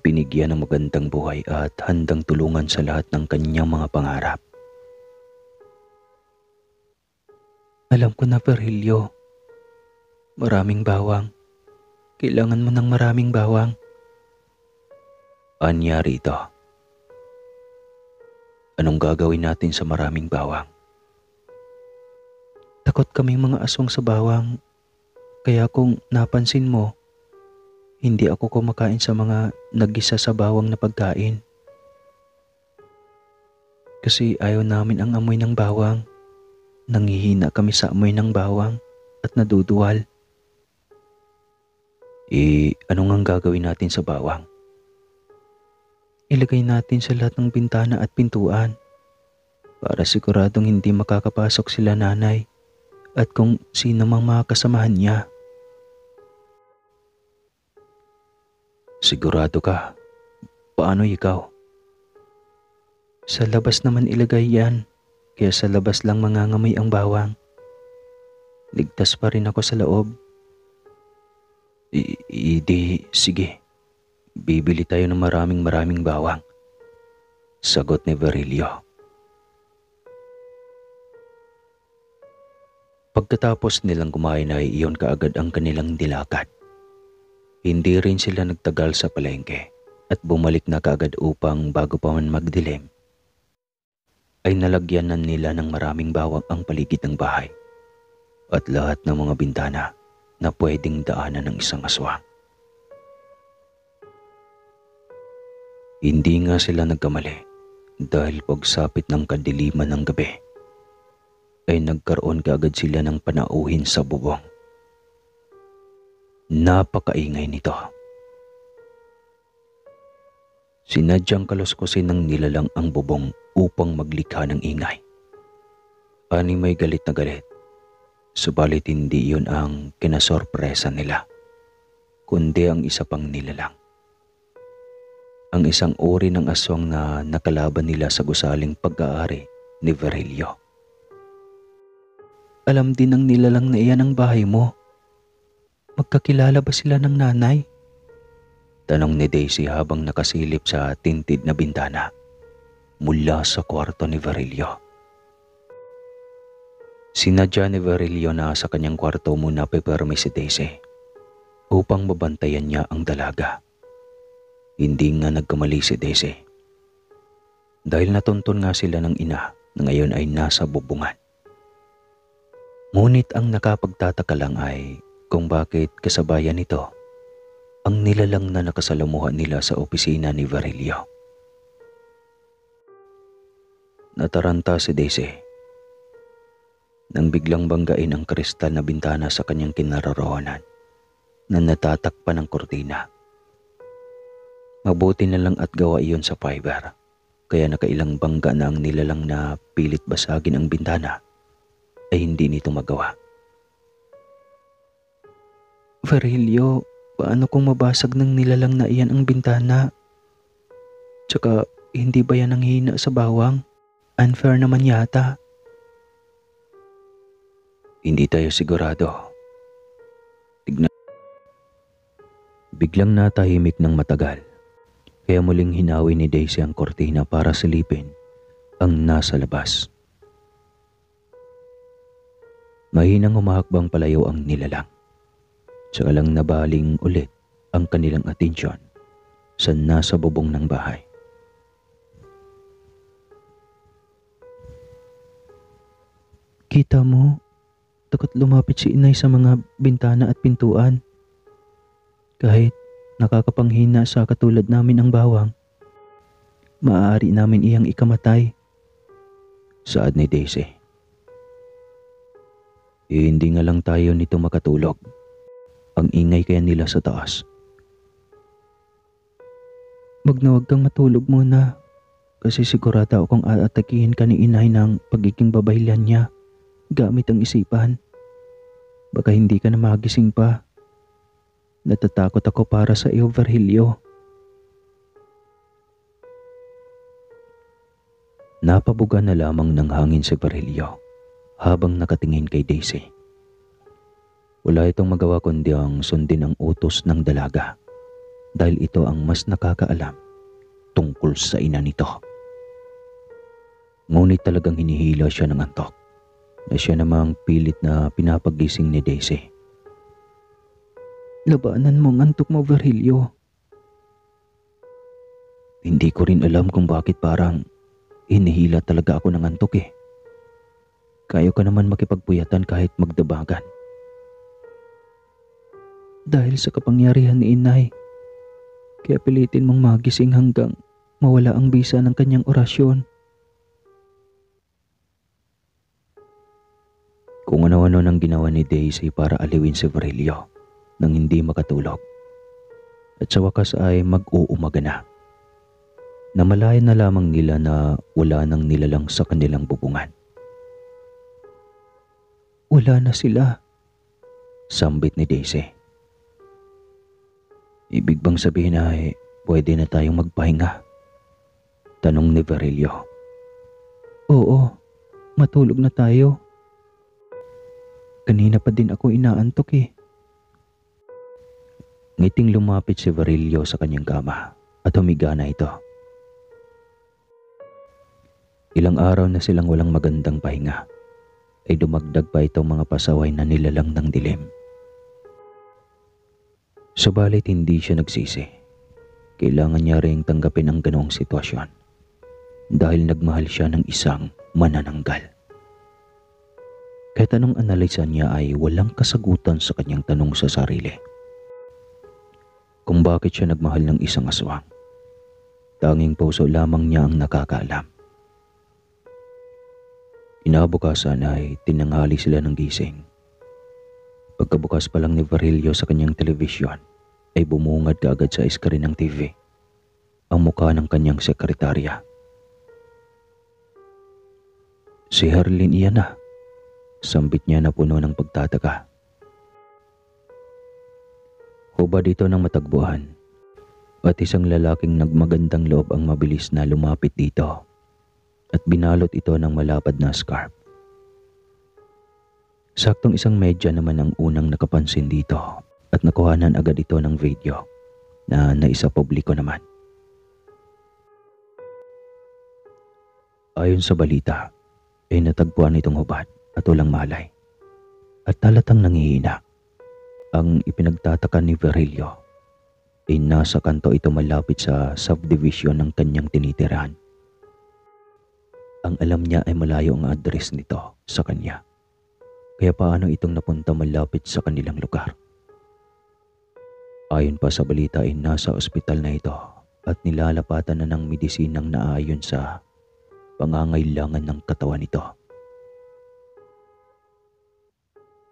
Binigyan ng magandang buhay at handang tulungan sa lahat ng kanyang mga pangarap. Alam ko na, Virilio. Maraming bawang. Kailangan mo ng maraming bawang. Anya rito. Anong gagawin natin sa maraming bawang? Takot kaming mga aswang sa bawang. Kaya kung napansin mo, hindi ako kumakain sa mga nagisa sa bawang na pagkain. Kasi ayaw namin ang amoy ng bawang. Nangihina kami sa amoy ng bawang at naduduwal. Ano ngang gagawin natin sa bawang? Ilagay natin sa lahat ng bintana at pintuan para siguradong hindi makakapasok sila nanay at kung sino mang mga kasamahan niya. Sigurado ka? Paano ikaw? Sa labas naman ilagay yan, kaya sa labas lang mangangamoy ang bawang. Ligtas pa rin ako sa loob. Sige. Bibili tayo ng maraming bawang. Sagot ni Virilio. Pagkatapos nilang kumain ay iyon kaagad ang kanilang nilakad. Hindi rin sila nagtagal sa palengke at bumalik na kaagad upang bago pa man magdilim ay nalagyan na nila ng maraming bawang ang paligid ng bahay at lahat ng mga bintana na pwedeng daanan ng isang aswang. Hindi nga sila nagkamali dahil pagsapit ng kadiliman ng gabi ay nagkaroon kaagad sila ng panauhin sa bubong. Napakaingay nito. Sinadyang kaluskusin ng nilalang ang bubong upang maglikha ng ingay. Ani may galit na galit, subalit hindi iyon ang kinasorpresa nila, kundi ang isa pang nilalang. Ang isang uri ng aswang na nakalaban nila sa gusaling pag-aari ni Virilio. Alam din ng nilalang na iyan ang bahay mo. Magkakilala ba sila ng nanay? Tanong ni Daisy habang nakasilip sa tintid na bintana mula sa kwarto ni Virilio. Sinadya ni Virilio na sa kanyang kwarto muna pipirmi si Daisy upang mabantayan niya ang dalaga. Hindi nga nagkamali si Daisy dahil natuntun nga sila ng ina na ngayon ay nasa bubungan. Ngunit ang nakapagtataka lang ay kung bakit kasabayan nito ang nilalang na nakasalamuha nila sa opisina ni Virilio. Nataranta si Daisy nang biglang banggain ang kristal na bintana sa kanyang kinaroroonan na natatakpan ng kurtina. Mabuti na lang at gawa iyon sa fiber, kaya nakailang bangga na ang nilalang na pilit basagin ang bintana ay hindi nito magawa. Virilio, paano kung mabasag ng nilalang na iyan ang bintana? Tsaka, hindi ba yan ang hina sa bawang? Unfair naman yata. Hindi tayo sigurado. Biglang natahimik ng matagal, kaya muling hinawi ni Daisy ang kortina para silipin ang nasa labas. Mahinang humahakbang palayo ang nilalang. Saka lang nabaling ulit ang kanilang atensyon sa nasa bubong ng bahay. Kita mo, takot lumapit si inay sa mga bintana at pintuan. Kahit nakakapanghina sa katulad namin ang bawang, maaari namin iyang ikamatay. Saad ni Daisy. Hindi nga lang tayo nito makatulog. Ang ingay kaya nila sa taas. Wag na wag kang matulog muna, kasi sigurado akong aatakihin ka ni inay ng pagiging babahilan niya gamit ang isipan. Baka hindi ka na magising pa. Natatakot ako para sa iyo, Virgilio. Napabuga na lamang ng hangin si Virgilio habang nakatingin kay Daisy. Wala itong magawa kundi ang sundin ang utos ng dalaga dahil ito ang mas nakakaalam tungkol sa ina nito. Ngunit talagang hinihila siya ng antok na siya namang pilit na pinapagising ni Daisy. Labanan mo ang antok mo, Virgilio. Hindi ko rin alam kung bakit parang hinihila talaga ako ng antok eh. Kaya ka naman makipagpuyatan kahit magdabagan. Dahil sa kapangyarihan ni inay, kaya pilitin mong magising hanggang mawala ang bisa ng kanyang orasyon. Kung ano-ano nang ginawa ni Daisy para aliwin si Virgilio nang hindi makatulog. At sa wakas ay mag-uumaga na. Namalayan na lamang nila na wala nang nilalang sa kanilang bubungan. Wala na sila, sambit ni Daisy. Ibig bang sabihin ay pwede na tayong magpahinga? Tanong ni Virgilio. Oo, matulog na tayo. Kanina pa din ako inaantok eh. Ngiting lumapit si Virilio sa kanyang kama at humiga na ito. Ilang araw na silang walang magandang pahinga, ay dumagdag pa itong mga pasaway na nilalang ng dilim. Subalit hindi siya nagsisi. Kailangan niya ring tanggapin ang ganoong sitwasyon dahil nagmahal siya ng isang manananggal. Kahit anong analisa niya ay walang kasagutan sa kanyang tanong sa sarili. Kung bakit siya nagmahal ng isang aswang, tanging puso lamang niya ang nakakaalam. Kinabukasan ay tinanghali sila ng gising. Pagkabukas pa lang ni Virilio sa kanyang telebisyon, ay bumungad kaagad sa iskrin ng TV ang mukha ng kanyang sekretarya. Si Herlin iyan na, sambit niya na puno ng pagtataka. Hubad ito ng matagpuan at isang lalaking nagmagandang loob ang mabilis na lumapit dito at binalot ito ng malapad na scarf. Saktong isang medya naman ang unang nakapansin dito at nakuhanan agad ito ng video na naisapubliko naman. Ayon sa balita, ay natagpuan itong hubad at walang malay at talatang nangihina. Ang ipinagtataka ni Virilio ay nasa kanto ito malapit sa subdivision ng kanyang tinitirahan. Ang alam niya ay malayo ang address nito sa kanya. Kaya paano itong napunta malapit sa kanilang lugar? Ayon pa sa balita ay nasa ospital na ito at nilalapatan na ng medisinang naayon sa pangangailangan ng katawan nito.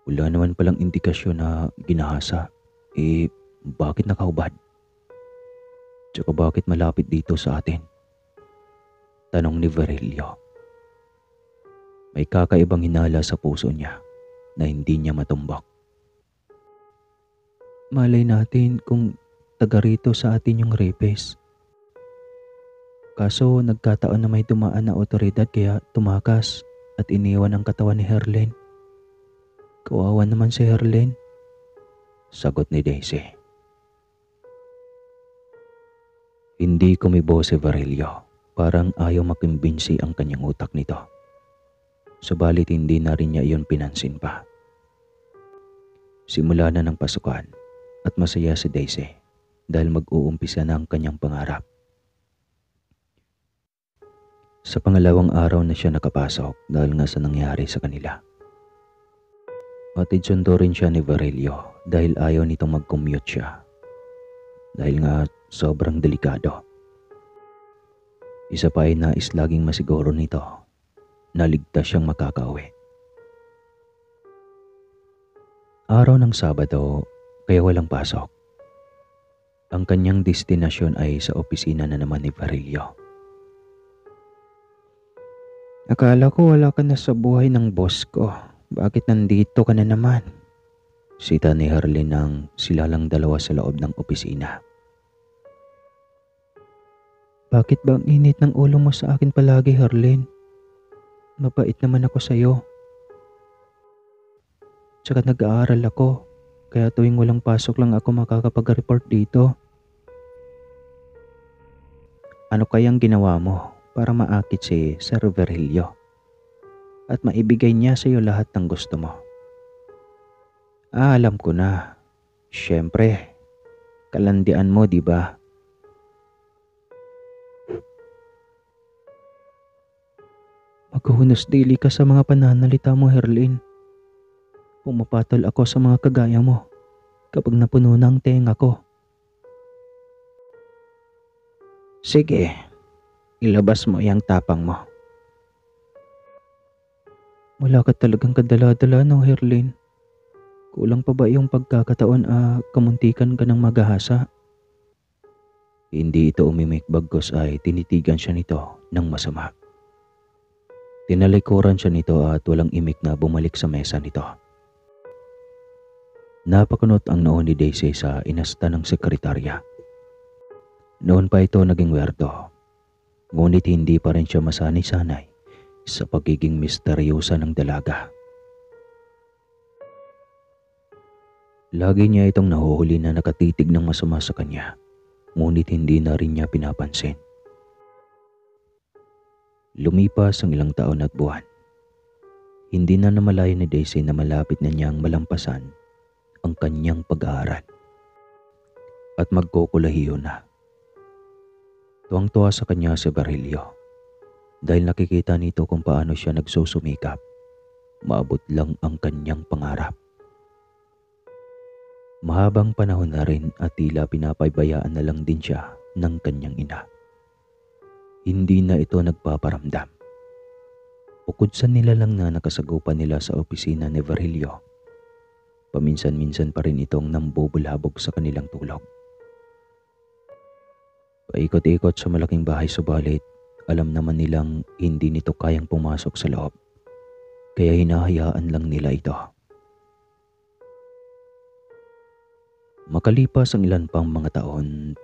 Wala naman palang indikasyon na ginahasa. Bakit nakahubad? Tsaka bakit malapit dito sa atin? Tanong ni Virilio. May kakaibang hinala sa puso niya na hindi niya matumbok. Malay natin kung taga rito sa atin yung rapist. Kaso nagkataon na may dumaan na otoridad kaya tumakas at iniwan ang katawan ni Herlin. Kawawa naman si Herlin. Sagot ni Daisy. Hindi kumibo si Virilio. Parang ayaw makimbinsi ang kanyang utak nito. Subalit hindi na rin niya iyon pinansin pa. Simula na ng pasukan at masaya si Daisy dahil mag-uumpisa na ang kanyang pangarap. Sa pangalawang araw na siya nakapasok dahil nga sa nangyari sa kanila. Matid sundo rin siya ni Virilio dahil ayaw nitong mag-commute siya. Dahil nga sobrang delikado. Isa pa ay nais laging masiguro nito na ligtas siyang makakauwi. Araw ng Sabado kaya walang pasok. Ang kanyang destinasyon ay sa opisina na naman ni Virilio. Akala ko wala ka na sa buhay ng boss ko. Bakit nandito ka na naman? Sita ni Herlin nang sila lang dalawa sa loob ng opisina. Bakit ba ang init ng ulo mo sa akin palagi, Herlin? Mabait naman ako sa'yo. Tsaka nag-aaral ako, kaya tuwing walang pasok lang ako makakapag-report dito. Ano kayang ginawa mo para maakit si Sir Virilio at maibigay niya sa iyo lahat ng gusto mo? Alam ko na. Siyempre, kalandian mo, di ba? Maghuhunos daily ka sa mga pananalita mo, Herlin. Pumapatol ako sa mga kagaya mo kapag napuno na ang tenga ko. Sige, ilabas mo yung tapang mo. Wala ka talagang kadala-dala, no, Herlin? Kulang pa ba yung pagkakataon kamuntikan ka ng maghahasa? Hindi ito umimik bagkus ay tinitigan siya nito ng masama. Tinalikuran siya nito at walang imik na bumalik sa mesa nito. Napakunot ang noo ni Daisy sa inasta ng sekretarya. Noon pa ito naging werdo, ngunit hindi pa rin siya masanay-sanay sa pagiging misteryosa ng dalaga. Lagi niya itong nahuhuli na nakatitig ng masama sa kanya, ngunit hindi na rin niya pinapansin. Lumipas ang ilang taon at buwan. Hindi na namalayan ni Daisy na malapit na niyang malampasan ang kanyang pag-aaral at magkukulahiyo na. Tuwang-tuwa sa kanya si Barilio dahil nakikita nito kung paano siya nagsusumikap. Maabot lang ang kanyang pangarap. Mahabang panahon na rin at tila pinapabayaan na lang din siya ng kanyang ina. Hindi na ito nagpaparamdam. Bukod sa nilalang na nakasagupan nila sa opisina ni Barilio, paminsan-minsan pa rin itong nambubulhabog sa kanilang tulog. Paikot-ikot sa malaking bahay subalit, alam naman nilang hindi nito kayang pumasok sa loob, kaya hinahayaan lang nila ito. Makalipas ang ilan pang mga taon,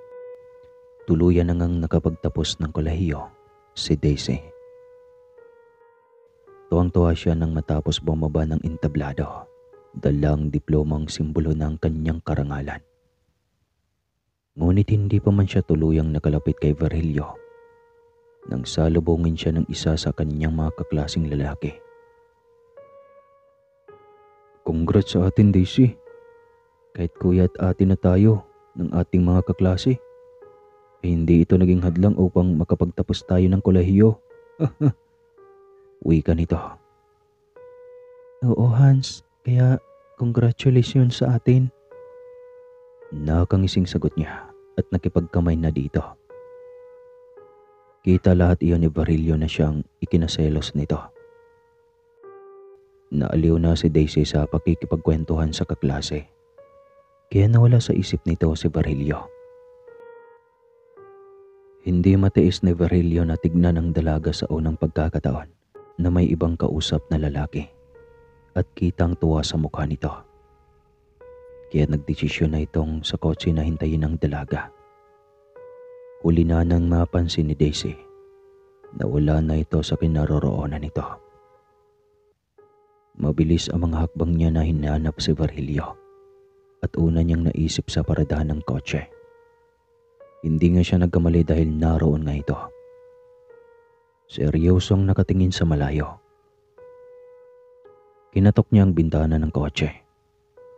tuluyan na ngang nakapagtapos ng kolehiyo si Daisy. Tuwang-tuwa siya nang matapos bumaba ng entablado, dalang diplomang simbolo ng kanyang karangalan. Ngunit hindi pa man siya tuluyang nakalapit kay Barilio nang salubungin siya ng isa sa kanyang mga kaklaseng lalaki. Congrats sa atin, Daisy. Kahit kuya at ate na tayo ng ating mga kaklase, hindi ito naging hadlang upang makapagtapos tayo ng kolehiyo. Wika nito. Oo, Hans. Kaya congratulations sa atin. Nakakangising sagot niya at nakipagkamay na dito. Kita lahat iyon ni Barilio na siyang ikinaselos nito. Naaliw na si Daisy sa pakikipagkwentuhan sa kaklase, kaya nawala sa isip nito si Barilio. Hindi matiis ni Barilio na tignan ang dalaga sa unang pagkakataon na may ibang kausap na lalaki at kitang tuwa sa mukha nito. Kaya nagdesisyon na itong sa kotse na hintayin ang dalaga. Huli na nang mapansin ni Daisy na wala na ito sa kinaroroonan nito. Mabilis ang mga hakbang niya na hinanap si Barilio at una niyang naisip sa paradahan ng kotse. Hindi nga siya nagkamali dahil naroon nga ito. Seryosong nakatingin sa malayo. Kinatok niya ang bintana ng kotse,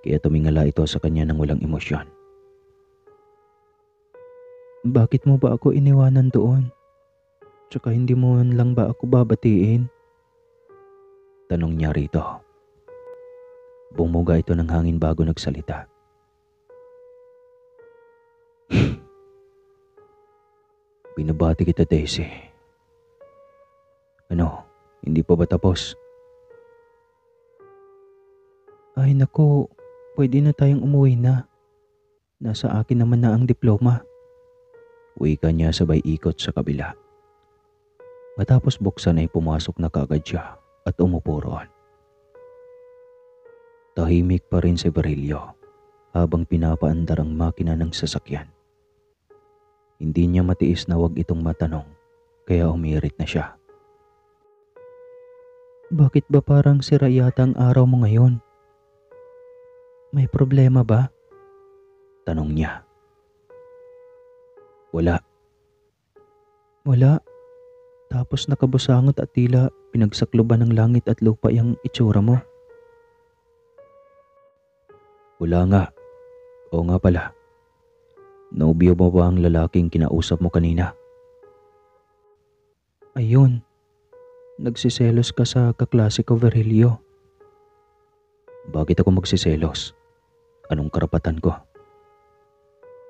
kaya tumingala ito sa kanya ng walang emosyon. Bakit mo ba ako iniwanan doon? Tsaka hindi mo man lang ba ako babatiin? Tanong niya rito. Bumuga ito ng hangin bago nagsalita. Binabati kita, Daisy. Ano, hindi pa ba tapos? Ay naku, pwede na tayong umuwi na. Nasa akin naman na ang diploma. Wika niya sabay ikot sa kabila. Matapos buksan ay pumasok na kaagad siya at umupo roon. Tahimik pa rin si Barilio habang pinapaandar ang makina ng sasakyan. Hindi niya matiis na wag itong matanong, kaya umirit na siya. Bakit ba parang sira yata ang araw mo ngayon? May problema ba? Tanong niya. Wala. Wala. Tapos nakabusangot at tila pinagsakluban ng langit at lupa yung itsura mo. Wala nga. Oo nga pala. Naubyo mo ba ang lalaking kinausap mo kanina? Ayun. Nagsiselos ka sa kaklase ko, Barilio. Bakit ako magsiselos? Anong karapatan ko?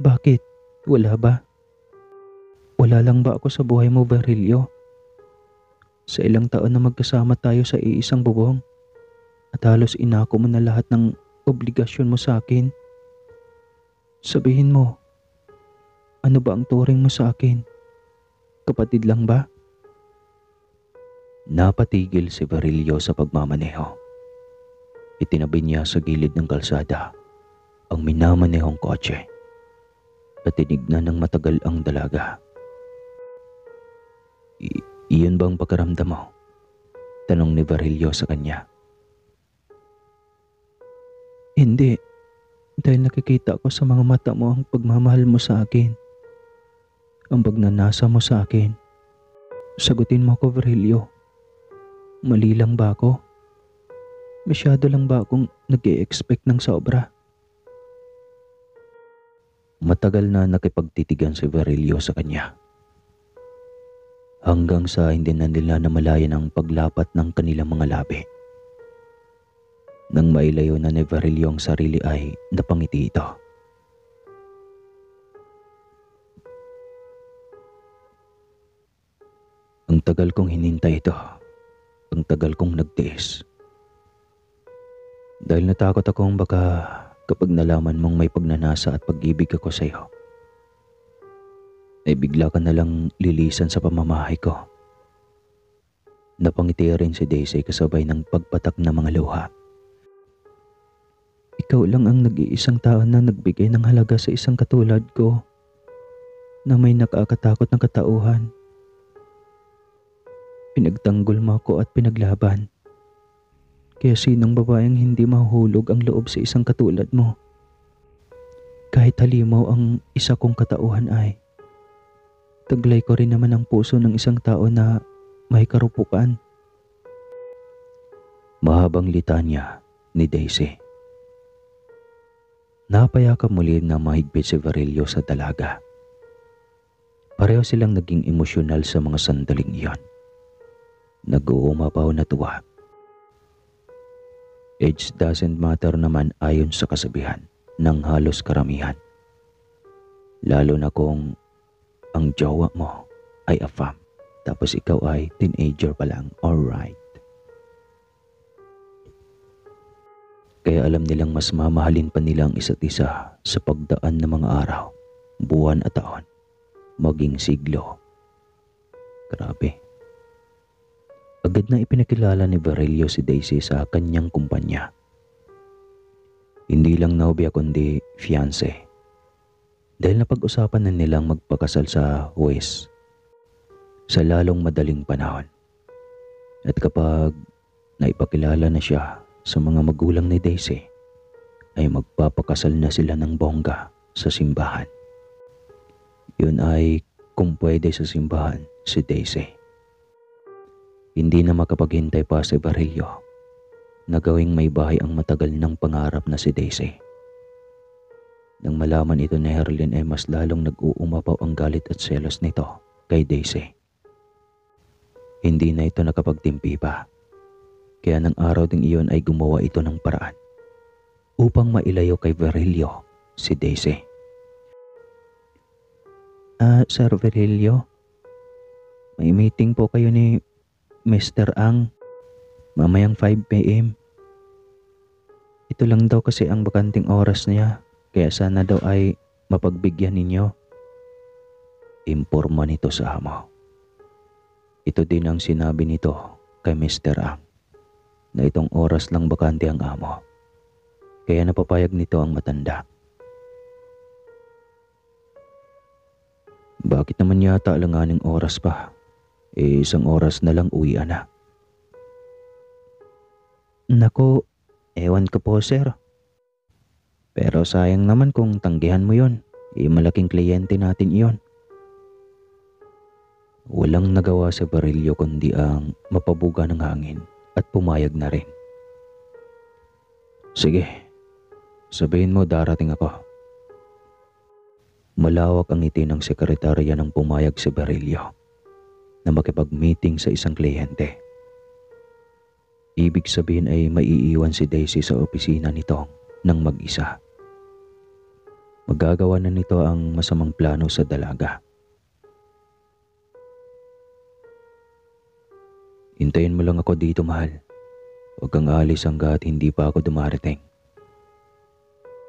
Bakit? Wala ba? Wala lang ba ako sa buhay mo, Barilio? Sa ilang taon na magkasama tayo sa iisang bubong at halos inako mo na lahat ng obligasyon mo sa akin. Sabihin mo, ano ba ang turing mo sa akin? Kapatid lang ba? Napatigil si Barilio sa pagmamaneho. Itinabi niya sa gilid ng kalsada ang minamanehong kotse at tinignan ng matagal ang dalaga. Iyon bang pakiramdam mo? Tanong ni Barilio sa kanya. Hindi. Dahil nakikita ko sa mga mata mo ang pagmamahal mo sa akin, ang pagnanasa mo sa akin. Sagutin mo ako, Virgilio. Mali lang ba ako? Masyado lang ba akong nag-i-expect ng sobra? Matagal na nakipagtitigan si Virilio sa kanya. Hanggang sa hindi na nila namalayan ang paglapat ng kanilang mga labi. Nang mailayo na ni Virilio ang sarili ay napangiti ito. Ang tagal kong hinintay ito. Ang tagal kong nagtiis. Dahil natakot akong baka kapag nalaman mong may pagnanasa at pag-ibig ako sa iyo, ay bigla ka nalang lilisan sa pamamahay ko. Napangiti rin si Daisy kasabay ng pagpatak ng mga luha. Ikaw lang ang nag-iisang tao na nagbigay ng halaga sa isang katulad ko na may nakakatakot na katauhan. Pinagtanggol mo ako at pinaglaban. Kaya sinong babaeng hindi mahuhulog ang loob sa isang katulad mo? Kahit halimaw ang isa kong katauhan ay, taglay ko rin naman ang puso ng isang tao na may karupukan. Mahabang litanya ni Daisy. Napayakap muli na mahigpit si Virilio sa dalaga. Pareho silang naging emosyonal sa mga sandaling iyon. Nag-uumapaw na tuwa. Age doesn't matter naman ayon sa kasabihan ng halos karamihan. Lalo na kung ang jowa mo ay afam, tapos ikaw ay teenager pa lang, alright. Kaya alam nilang mas mamahalin pa nila ang isa't isa sa pagdaan ng mga araw, buwan at taon, maging siglo. Grabe. Agad na ipinakilala ni Virilio si Daisy sa kanyang kumpanya. Hindi lang nobya kundi fiancé. Dahil napag-usapan na nilang magpakasal sa huwes sa lalong madaling panahon. At kapag naipakilala na siya sa mga magulang ni Daisy, ay magpapakasal na sila ng bongga sa simbahan. Yun ay kung pwede sa simbahan si Daisy. Hindi na makapaghintay pa si Virilio na gawing may bahay ang matagal ng pangarap na si Daisy. Nang malaman ito ni Herlin ay mas lalong nag-uumapaw ang galit at selos nito kay Daisy. Hindi na ito nakapagtimpi pa, kaya ng araw ding iyon ay gumawa ito ng paraan upang mailayo kay Virilio si Daisy. Sir Virilio, may meeting po kayo ni Mr. Ang mamayang 5 p.m. Ito lang daw kasi ang bakanting oras niya, kaya sana daw ay mapagbigyan ninyo. Imporma nito sa amo. Ito din ang sinabi nito kay Mr. Ang, na itong oras lang bakante ang amo. Kaya napapayag nito ang matanda. Bakit naman yata alanganing oras pa? Isang oras na lang uwian na. Nako, ewan ko po sir. Pero sayang naman kung tanggihan mo yon. Malaking kliyente natin iyon. Walang nagawa sa Virilio kundi ang mapabuga ng hangin at pumayag na rin. Sige, sabihin mo darating ako. Malawak ang ngiti ng sekretarya nang pumayag si Virilio na makipag-meeting sa isang kliyente. Ibig sabihin ay maiiwan si Daisy sa opisina nito ng mag-isa. Magagawa na nito ang masamang plano sa dalaga. Hintayin mo lang ako dito, mahal. Huwag kang alis hanggat hindi pa ako dumarating.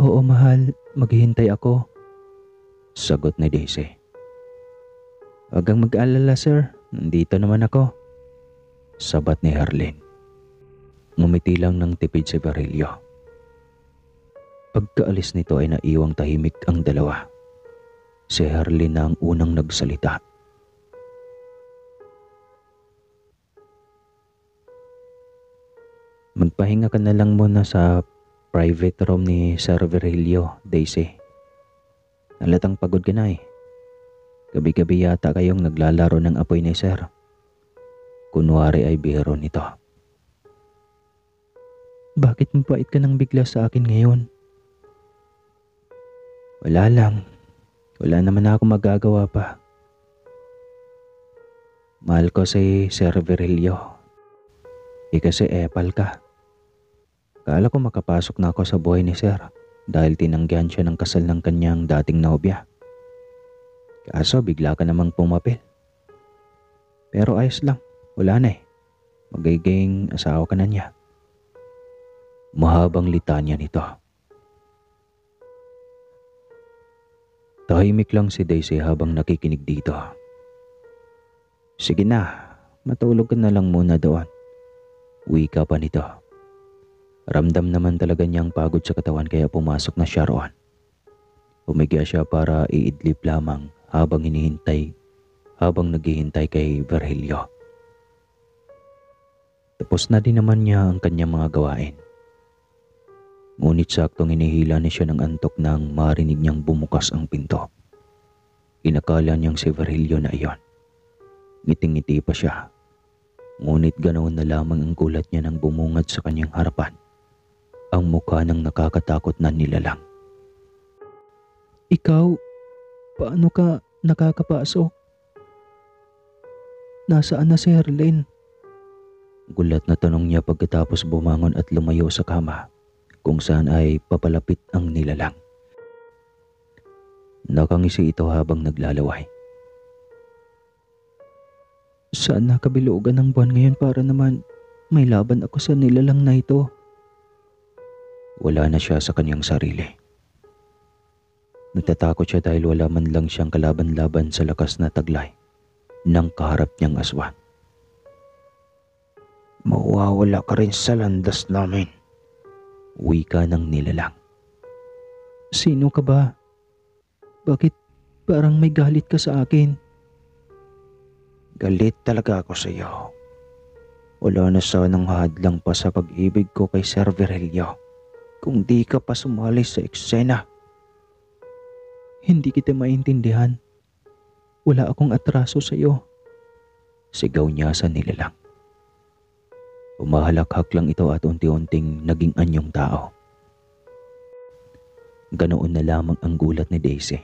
Oo, mahal. Maghihintay ako. Sagot ni Daisy. Huwag kang mag-alala, sir. Nandito naman ako. Sabat ni Herlin. Ngumiti lang ng tipid si Virilio. Pagkaalis nito ay naiwang tahimik ang dalawa. Si Herlin na ang unang nagsalita. Magpahinga ka na lang muna sa Private room ni Sir Virgilio, Daisy. Halatang pagod ka na eh. Gabi-gabi yata kayong naglalaro ng apoy ni Sir. Kunwari ay biro nito. Bakit mapait ka nang bigla sa akin ngayon? Wala lang. Wala naman ako magagawa pa. Mahal ko si Sir Virgilio. Kasi epal ka. Kala ko makapasok na ako sa buhay ni Sir dahil tinanggihan siya ng kasal ng kanyang dating nobya. Kaso bigla ka namang pumapil. Pero ayos lang. Wala na eh. Magiging asawa ka na niya. Mahabang litanya nito. Tahimik lang si Daisy habang nakikinig dito. Sige na, matulog ka na lang muna doon. Wika pa nito. Ramdam naman talaga niyang pagod sa katawan kaya pumasok na siya roon. Humiga siya para iidlip lamang habang naghihintay kay Virgilio. Tapos na din naman niya ang kanyang mga gawain. Ngunit saktong hinihila na siya ng antok nang marinig niyang bumukas ang pinto. Inakala niyang si Virgilio na iyon. Ngiting-ngiti pa siya. Ngunit ganoon na lamang ang gulat niya nang bumungad sa kanyang harapan ang mukha ng nakakatakot na nilalang. Ikaw, paano ka nakakapasok? Nasaan na si Herlin? Gulat na tanong niya pagkatapos bumangon at lumayo sa kama kung saan ay papalapit ang nilalang. Nakangisi ito habang naglalaway. Saan nakabilugan ng buwan ngayon para naman may laban ako sa nilalang na ito? Wala na siya sa kanyang sarili. Natatakot siya dahil wala man lang siyang kalaban-laban sa lakas na taglay ng kaharap niyang aswang. Mawawala ka rin sa landas namin. Wika ng nilalang. Sino ka ba? Bakit parang may galit ka sa akin? Galit talaga ako sa iyo. Wala na sanang hadlang pa sa pag-ibig ko kay Sir Virgilio kung di ka pa sumali sa eksena. Hindi kita maintindihan. Wala akong atraso sa iyo. Sigaw niya sa nilalang. Umahalakhak lang ito at unti-unting naging anyong tao. Ganoon na lamang ang gulat ni Daisy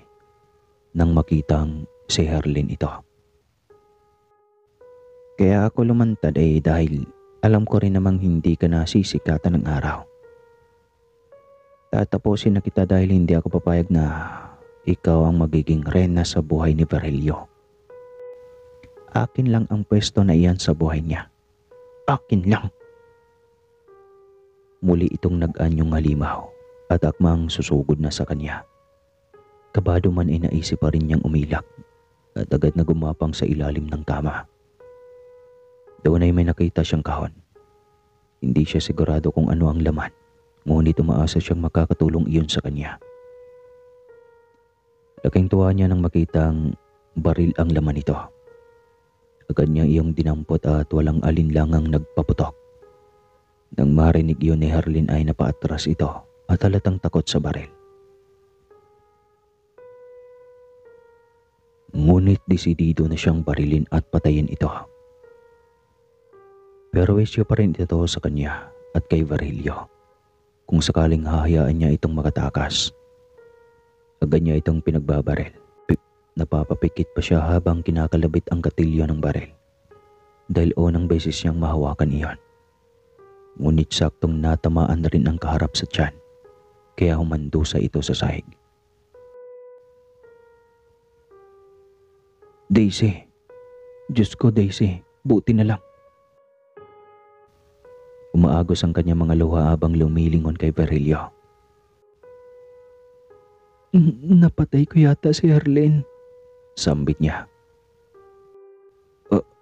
nang makitang si Herlin ito. Kaya ako lumantad ay dahil alam ko rin namang hindi ka nasisikatan ng araw. Tatapusin na kita dahil hindi ako papayag na ikaw ang magiging reyna sa buhay ni Virgilio. Akin lang ang pwesto na iyan sa buhay niya. Akin lang. Muli itong nag-anyong halimaw at akmang susugod na sa kanya. Kabado man ay naisip pa rin niyang umilak at agad na gumapang sa ilalim ng kama. Doon ay may nakita siyang kahon. Hindi siya sigurado kung ano ang laman, ngunit umaasa siyang makakatulong iyon sa kanya. Laking tuwa niya nang makitang baril ang laman nito. Agad niya iyong dinampot at walang alinlangang nagpaputok. Nang marinig iyon ni Herlin ay napaatras ito at halatang takot sa baril. Ngunit desidido na siyang barilin at patayin ito. Pero wisyo pa rin ito sa kanya at kay Virgilio kung sakaling hahayaan niya itong makatakas. Agad niya itong pinagbabaril. Napapapikit pa siya habang kinakalabit ang gatilyo ng baril dahil unang beses siyang mahawakan iyon. Ngunit saktong natamaan na rin ang kaharap sa tiyan kaya humandusa ito sa sahig. Daisy, Diyos ko Daisy, buti na lang. Umaagos ang kanyang mga luha habang lumilingon kay Virgilio. Napatay ko yata si Herlin. Sambit niya.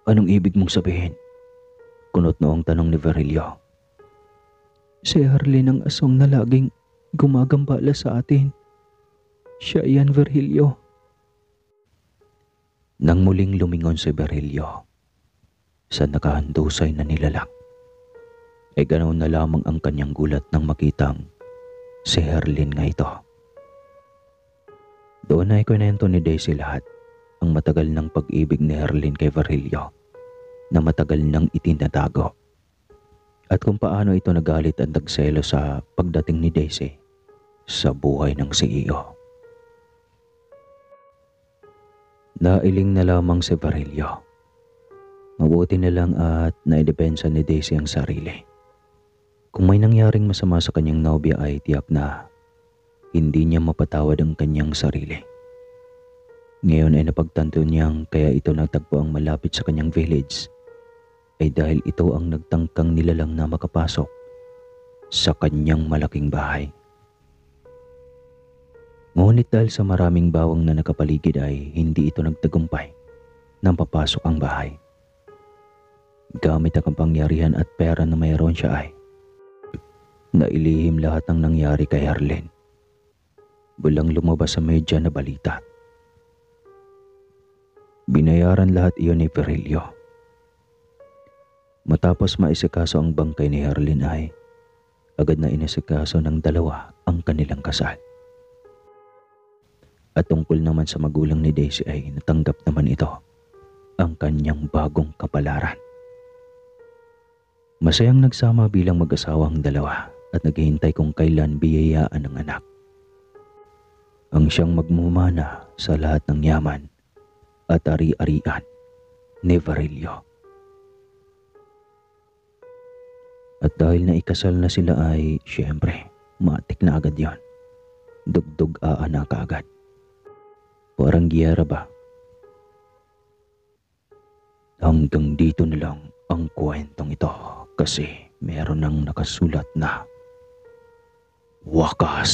Anong ibig mong sabihin? Kunot noong tanong ni Virgilio. Si Herlin ang aswang na laging gumagambala sa atin. Siya yan, Virgilio. Nang muling lumingon si Virgilio sa nakahandusay na nilalang, ay ganoon na lamang ang kanyang gulat nang makitang Si Herlin nga ito. Doon ay kwento ni Daisy lahat ang matagal ng pag-ibig ni Herlin kay Virilio na matagal nang itinatago. At kung paano ito nagalit at nagselo sa pagdating ni Daisy sa buhay ng CEO. Nailing na lamang si Virilio. Mabuti na lang at naidepensa ni Daisy ang sarili. Kung may nangyaring masama sa kanyang nobya ay tiyak na hindi niya mapatawad ang kanyang sarili. Ngayon ay napagtanto niyang kaya ito nagtagpo ang malapit sa kanyang village ay dahil ito ang nagtangkang nilalang na makapasok sa kanyang malaking bahay. Ngunit dahil sa maraming bawang na nakapaligid ay hindi ito nagtagumpay nang papasok ang bahay. Gamit ang kapangyarihan at pera na mayroon siya ay nailihim lahat ng nangyari kay Herlin. Walang lumabas sa media na balita. Binayaran lahat iyon ni Virilio. Matapos maisikaso ang bangkay ni Herlin ay agad na inisikaso ng dalawa ang kanilang kasal. At tungkol naman sa magulang ni Daisy ay natanggap naman ito ang kanyang bagong kapalaran. Masayang nagsama bilang mag-asawang dalawa at naghihintay kung kailan biyayaan ng anak. Ang siyang magmumana sa lahat ng yaman at ari-arian ni Virilio. At dahil naikasal na sila ay siyempre matik na agad yon. Dugdug aana ka agad. Parang giyera ba? Hanggang dito na lang ang kwentong ito kasi meron nang nakasulat na wakas.